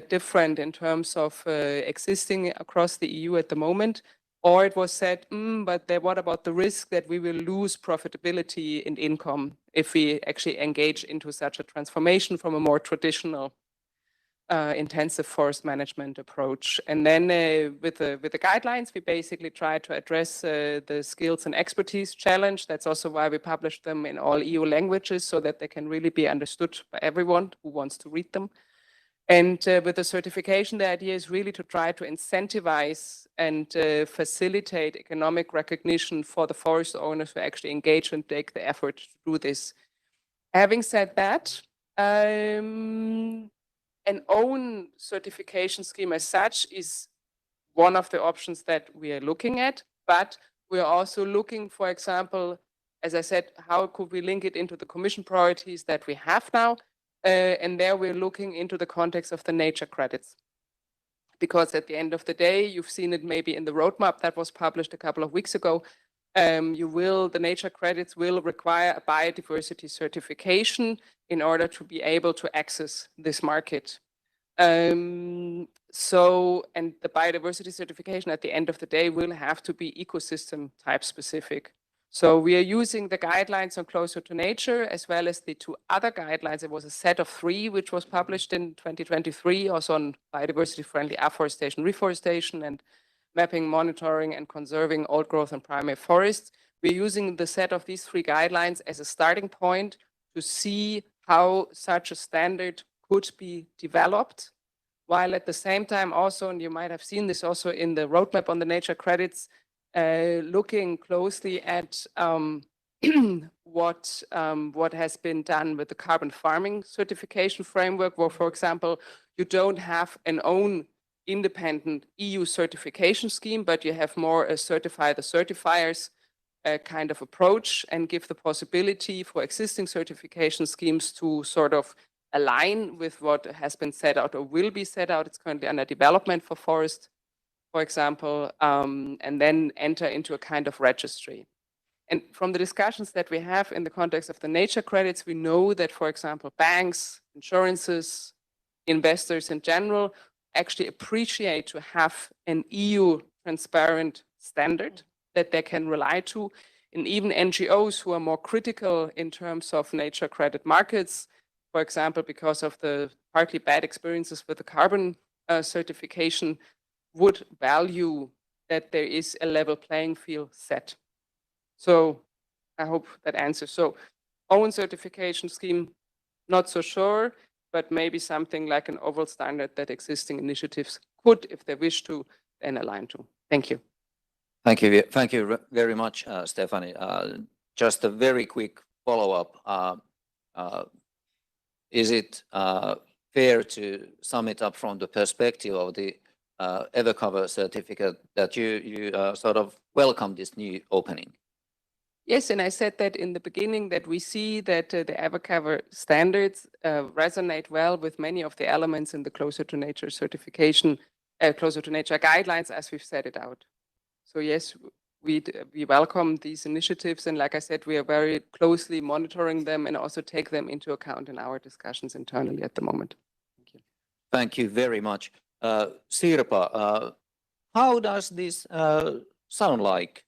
different in terms of existing across the EU at the moment. Or it was said, but what about the risk that we will lose profitability and income if we actually engage into such a transformation from a more traditional intensive forest management approach? And then with the guidelines, we basically try to address the skills and expertise challenge. That's also why we published them in all EU languages, so that they can really be understood by everyone who wants to read them. And with the certification, the idea is really to try to incentivize and facilitate economic recognition for the forest owners who actually engage and take the effort to do this. Having said that, an own certification scheme as such is one of the options that we are looking at, but we are also looking, for example, as I said, how could we link it into the Commission priorities that we have now? And there we're looking into the context of the nature credits. Because at the end of the day, you've seen it maybe in the roadmap that was published a couple of weeks ago, the nature credits will require a biodiversity certification in order to be able to access this market. And the biodiversity certification at the end of the day will have to be ecosystem type specific. So we are using the guidelines on closer to nature as well as the 2 other guidelines. It was a set of 3 which was published in 2023, also on biodiversity friendly afforestation, reforestation, and mapping, monitoring, and conserving old growth and primary forests. We're using the set of these 3 guidelines as a starting point to see how such a standard could be developed, while at the same time also, and you might have seen this also in the roadmap on the nature credits, looking closely at what has been done with the carbon farming certification framework, where, for example, you don't have an own independent EU certification scheme, but you have more a certify the certifiers kind of approach, and give the possibility for existing certification schemes to sort of align with what has been set out or will be set out. It's currently under development for forest, for example, and then enter into a kind of registry. And from the discussions that we have in the context of the nature credits, we know that, for example, banks, insurances, investors in general actually appreciate to have an EU transparent standard that they can rely to. And even NGOs who are more critical in terms of nature credit markets, for example, because of the partly bad experiences with the carbon certification, would value that there is a level playing field set. So I hope that answers. So own certification scheme, not so sure, but maybe something like an overall standard that existing initiatives could, if they wish to, then align to. Thank you. Thank you very much, Stefanie. Just a very quick follow-up. Is it fair to sum it up from the perspective of the EverCover certificate that you sort of welcome this new opening? Yes, and I said that in the beginning, that we see that the EverCover standards resonate well with many of the elements in the Closer to Nature certification, Closer to Nature guidelines, as we've set it out. So yes, we welcome these initiatives, and like I said, we are very closely monitoring them and also take them into account in our discussions internally at the moment. Thank you. Thank you very much. Sirpa, how does this sound like?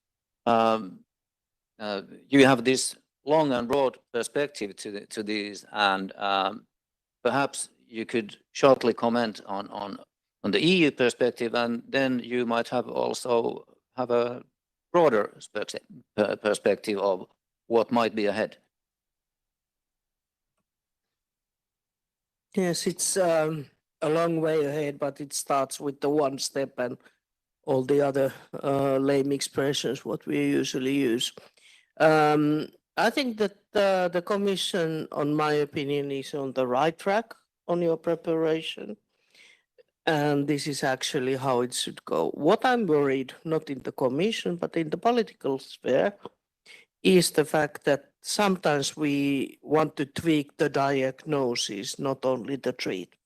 You have this long and broad perspective to these, and perhaps you could shortly comment on the EU perspective, and then you might have also have a broader perspective of what might be ahead. Yes, it's a long way ahead, but it starts with the 1 step and all the other lame expressions what we usually use. I think that the Commission, on my opinion, is on the right track on your preparation. And this is actually how it should go. What I'm worried, not in the Commission, but in the political sphere, is the fact that sometimes we want to tweak the diagnosis, not only the treatment.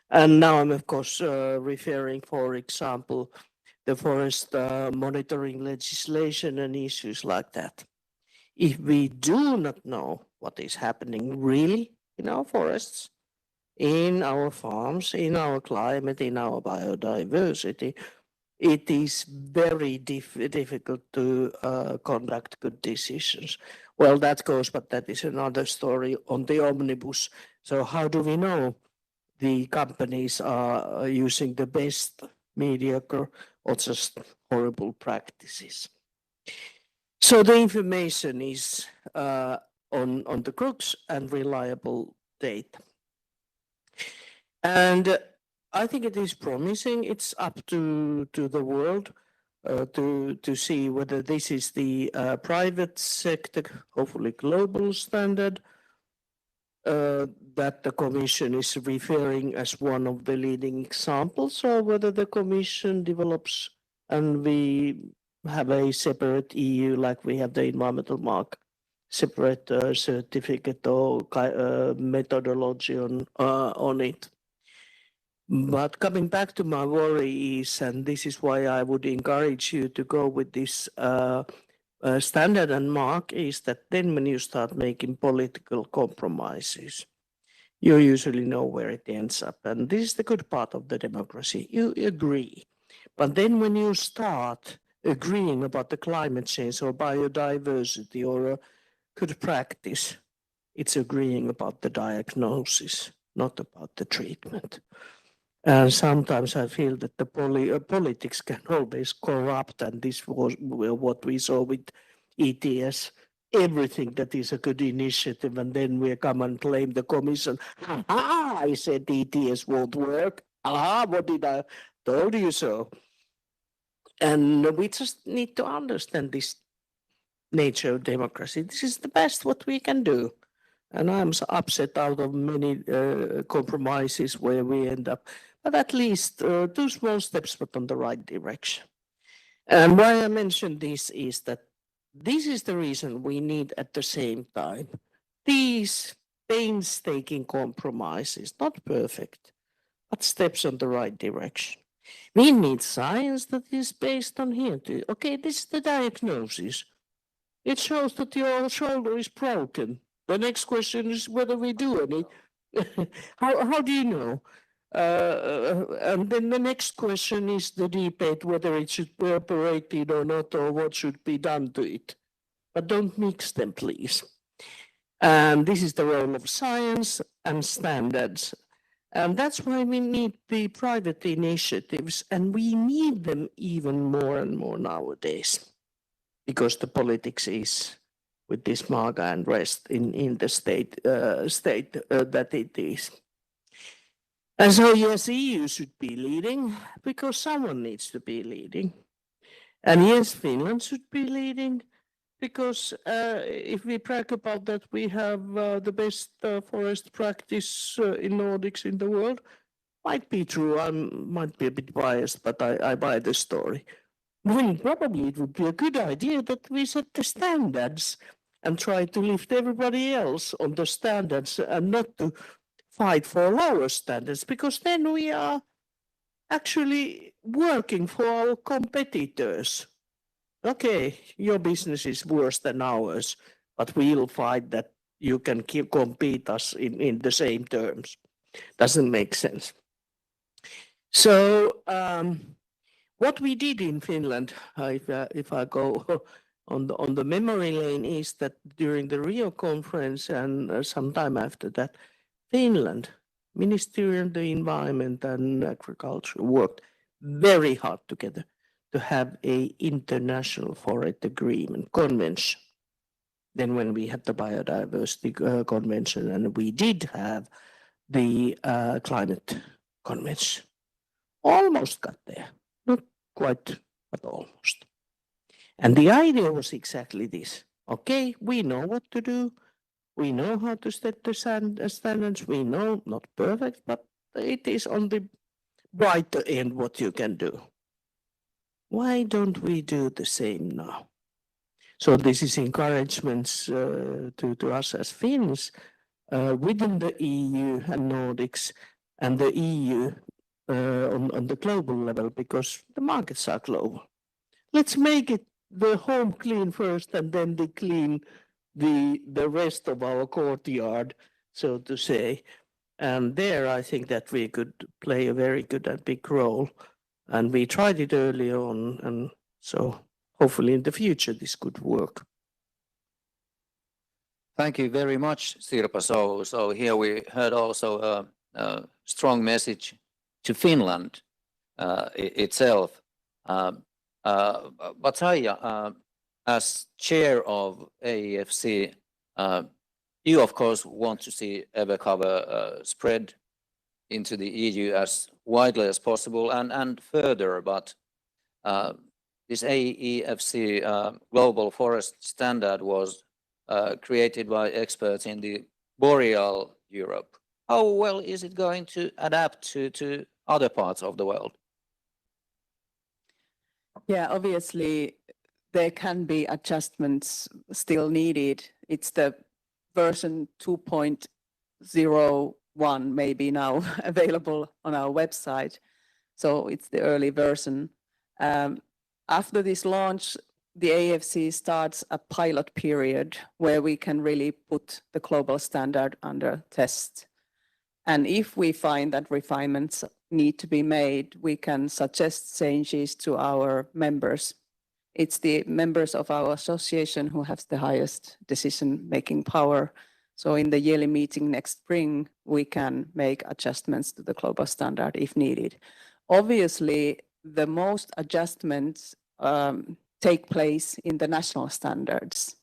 And now I'm, of course, referring, for example, the forest monitoring legislation and issues like that. If we do not know what is happening really in our forests, in our farms, in our climate, in our biodiversity, it is very difficult to conduct good decisions. Well, that goes, but that is another story on the omnibus. So how do we know the companies are using the best, mediocre, or just horrible practices? So the information is on the crooks and reliable data. And I think it is promising. It's up to the world to see whether this is the private sector, hopefully global standard, that the Commission is referring as one of the leading examples, or whether the Commission develops and we have a separate EU, like we have the environmental mark, separate certificate or methodology on it. But coming back to my worry is, and this is why I would encourage you to go with this standard and mark, is that then when you start making political compromises, you usually know where it ends up. And this is the good part of the democracy. You agree. But then when you start agreeing about the climate change or biodiversity or a good practice, it's agreeing about the diagnosis, not about the treatment. And sometimes I feel that the politics can always corrupt, and this was what we saw with ETS. Everything that is a good initiative, and then we come and blame the Commission. I said ETS won't work. What did I told you so? And we just need to understand this nature of democracy. This is the best what we can do. And I'm so upset out of many compromises where we end up. But at least 2 small steps, but on the right direction. And why I mentioned this is that this is the reason we need at the same time these painstaking compromises, not perfect, but steps on the right direction. We need science that is based on here. Okay, this is the diagnosis. It shows that your shoulder is broken. The next question is whether we do any. How do you know? And then the next question is the debate whether it should be operated or not, or what should be done to it. But don't mix them, please. And this is the role of science and standards. And that's why we need the private initiatives, and we need them even more and more nowadays, because the politics is with this MAGA and rest in the state that it is. And so yes, EU should be leading, because someone needs to be leading. And yes, Finland should be leading, because if we brag about that, we have the best forest practice in Nordics in the world. Might be true, I might be a bit biased, but I buy the story. Then probably it would be a good idea that we set the standards and try to lift everybody else on the standards and not to fight for lower standards, because then we are actually working for our competitors. Okay, your business is worse than ours, but we'll fight that you can compete us in the same terms. Doesn't make sense. So what we did in Finland, if I go on the memory lane, is that during the Rio conference and sometime after that, Finland, Ministry of the Environment and Agriculture, worked very hard together to have a international forest agreement convention. Then when we had the biodiversity convention, and we did have the climate convention, almost got there, not quite, but almost. And the idea was exactly this. Okay, we know what to do. We know how to set the standards. We know, not perfect, but it is on the brighter end what you can do. Why don't we do the same now? So this is encouragements to us as Finns within the EU and Nordics and the EU on the global level, because the markets are global. Let's make it the home clean first, and then the clean the rest of our courtyard, so to say. And there I think that we could play a very good and big role. And we tried it early on, and so hopefully in the future this could work. Thank you very much, Sirpa. So here we heard also a strong message to Finland itself. But Saija, as chair of AEFC, you of course want to see EverCover spread into the EU as widely as possible and further, but this AEFC Global Forest Standard was created by experts in the Boreal Europe. How well is it going to adapt to other parts of the world? Yeah, obviously there can be adjustments still needed. It's the version 2.01 maybe now available on our website. So it's the early version. After this launch, the AEFC starts a pilot period where we can really put the global standard under test. And if we find that refinements need to be made, we can suggest changes to our members. It's the members of our association who have the highest decision-making power. So in the yearly meeting next spring, we can make adjustments to the global standard if needed. Obviously, the most adjustments take place in the national standards.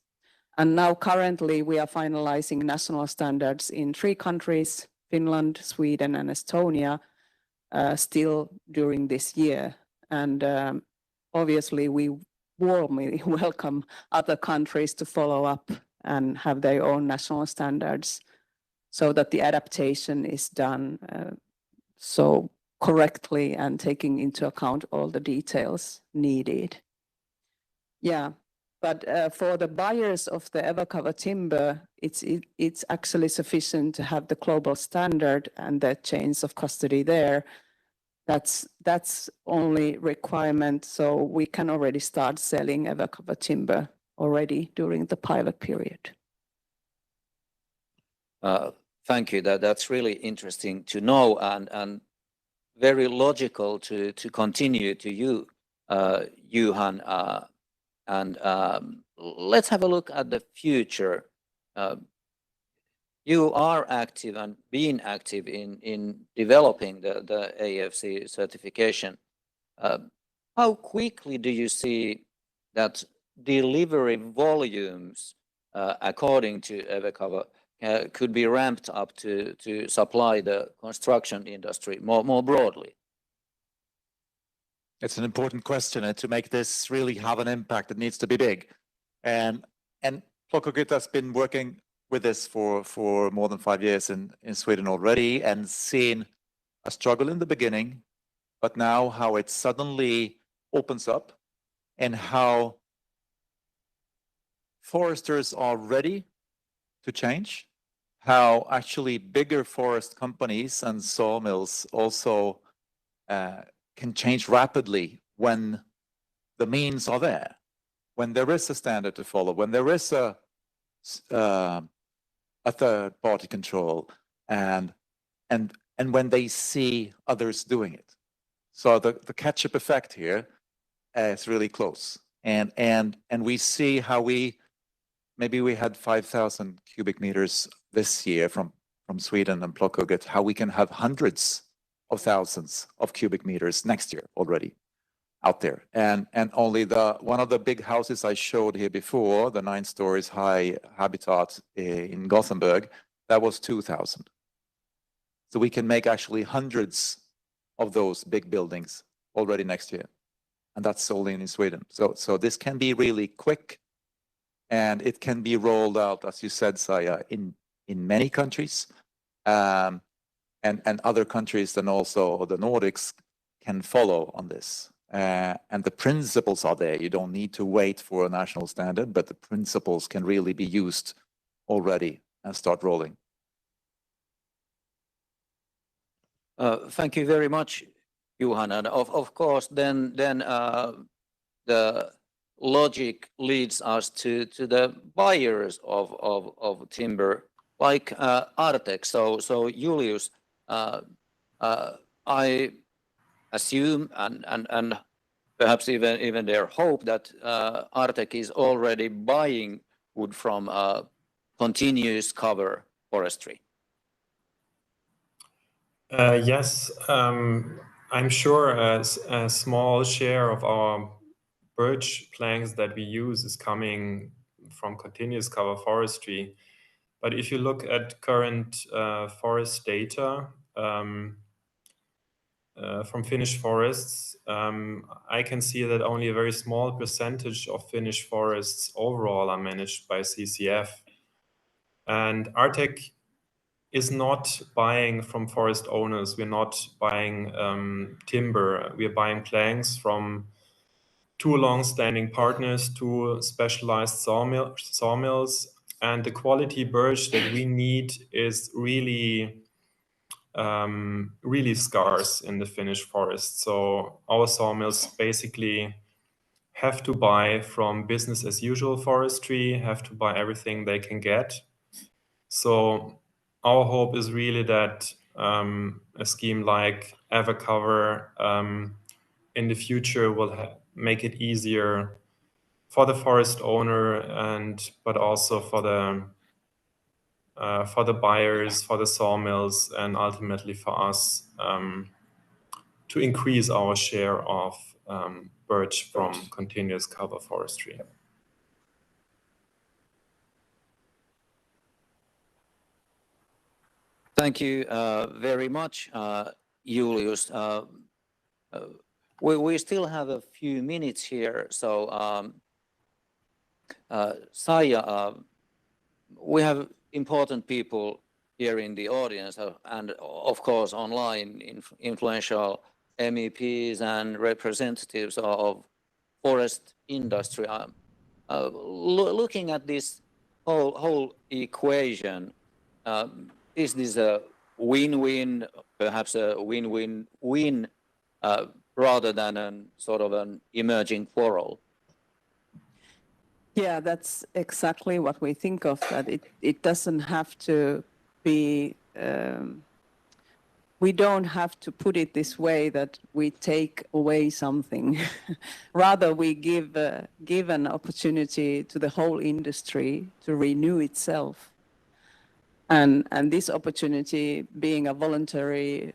And now currently we are finalizing national standards in 3 countries, Finland, Sweden, and Estonia, still during this year. And obviously we warmly welcome other countries to follow up and have their own national standards so that the adaptation is done so correctly and taking into account all the details needed. Yeah, but for the buyers of the EverCover Timber, it's actually sufficient to have the global standard and the chains of custody there. That's only requirement, so we can already start selling EverCover Timber already during the pilot period. Thank you. That's really interesting to know and very logical to continue to you, Johan. And let's have a look at the future. You are active and being active in developing the AEFC certification. How quickly do you see that delivery volumes, according to EverCover, could be ramped up to supply the construction industry more broadly? It's an important question, and to make this really have an impact, it needs to be big. And Procurement has been working with this for more than 5 years in Sweden already, and seen a struggle in the beginning, but now how it suddenly opens up and how foresters are ready to change, how actually bigger forest companies and sawmills also can change rapidly when the means are there, when there is a standard to follow, when there is a third-party control, and when they see others doing it. So the catch-up effect here is really close, and we see how maybe we had 5,000 cubic meters this year from Sweden and Procurement, how we can have hundreds of thousands of cubic meters next year already out there. And only one of the big houses I showed here before, the 9 stories high habitat in Gothenburg, that was 2,000. So we can make actually hundreds of those big buildings already next year. And that's only in Sweden. So this can be really quick, and it can be rolled out, as you said, Saija, in many countries. And other countries, then also the Nordics, can follow on this. And the principles are there. You don't need to wait for a national standard, but the principles can really be used already and start rolling. Thank you very much, Johan. And of course, then the logic leads us to the buyers of timber, like Artek. So Julius, I assume and perhaps even their hope that Artek is already buying wood from continuous cover forestry. Yes, I'm sure a small share of our birch planks that we use is coming from continuous cover forestry. But if you look at current forest data from Finnish forests, I can see that only a very small percentage of Finnish forests overall are managed by CCF. And Artek is not buying from forest owners. We're not buying timber. We're buying planks from 2 long-standing partners, 2 specialized sawmills. And the quality birch that we need is really, really scarce in the Finnish forest. So our sawmills basically have to buy from business as usual forestry, have to buy everything they can get. So our hope is really that a scheme like EverCover in the future will make it easier for the forest owner but also for the buyers, for the sawmills, and ultimately for us to increase our share of birch from continuous cover forestry. Thank you very much, Julius. We still have a few minutes here, so Saija, we have important people here in the audience and of course online, influential MEPs and representatives of forest industry. Looking at this whole equation, is this a win-win, perhaps a win-win-win, rather than a sort of an emerging quarrel? Yeah, that's exactly what we think of, that it doesn't have to be, we don't have to put it this way that we take away something. Rather, we give an opportunity to the whole industry to renew itself. And this opportunity, being a voluntary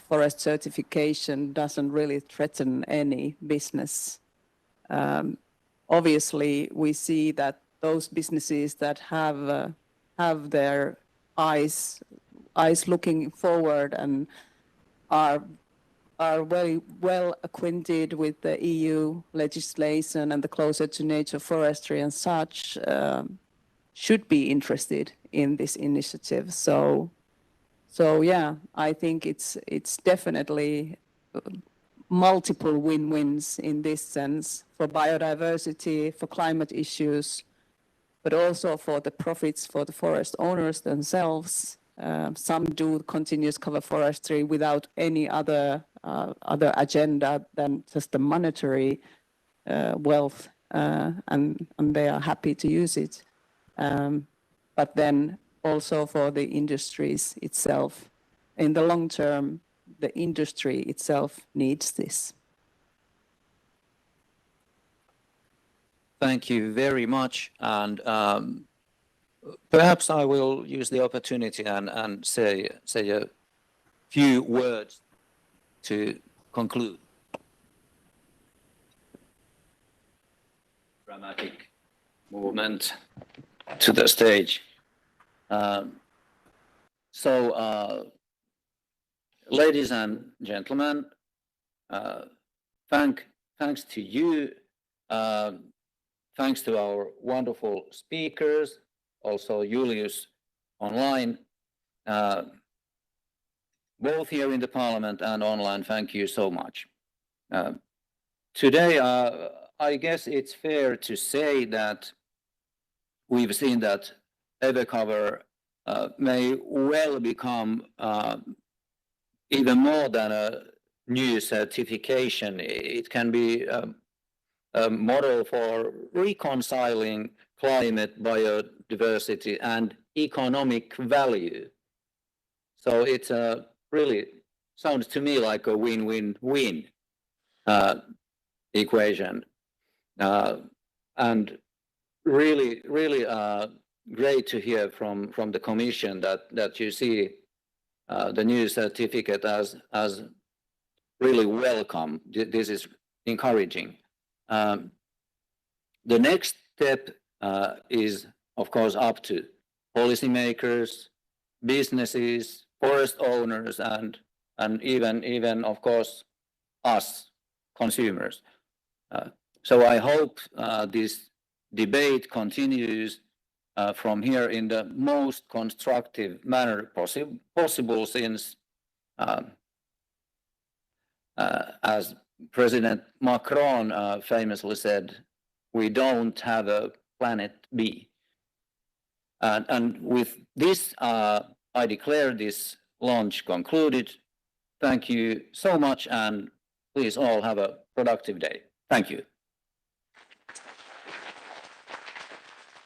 forest certification, doesn't really threaten any business. Obviously, we see that those businesses that have their eyes looking forward and are very well acquainted with the EU legislation and the closer to nature forestry and such, should be interested in this initiative. So yeah, I think it's definitely multiple win-wins in this sense, for biodiversity, for climate issues, but also for the profits for the forest owners themselves. Some do continuous cover forestry without any other agenda than just the monetary wealth, and they are happy to use it. But then also for the industries itself, in the long term, the industry itself needs this. Thank you very much. And perhaps I will use the opportunity and say a few words to conclude. Dramatic movement to the stage. Ladies and gentlemen, thanks to you, thanks to our wonderful speakers, also Julius online, both here in the Parliament and online. Thank you so much. Today, I guess it's fair to say that we've seen that EverCover may well become even more than a new certification. It can be a model for reconciling climate, biodiversity, and economic value. So it's really sounds to me like a win-win-win equation, and really great to hear from the Commission that you see the new certificate as really welcome. This is encouraging. The next step is, of course, up to policymakers, businesses, forest owners, and even of course us consumers. So I hope this debate continues from here in the most constructive manner possible, since as President Macron famously said, we don't have a planet B. And with this, I declare this launch concluded. Thank you so much, and please all have a productive day. Thank you.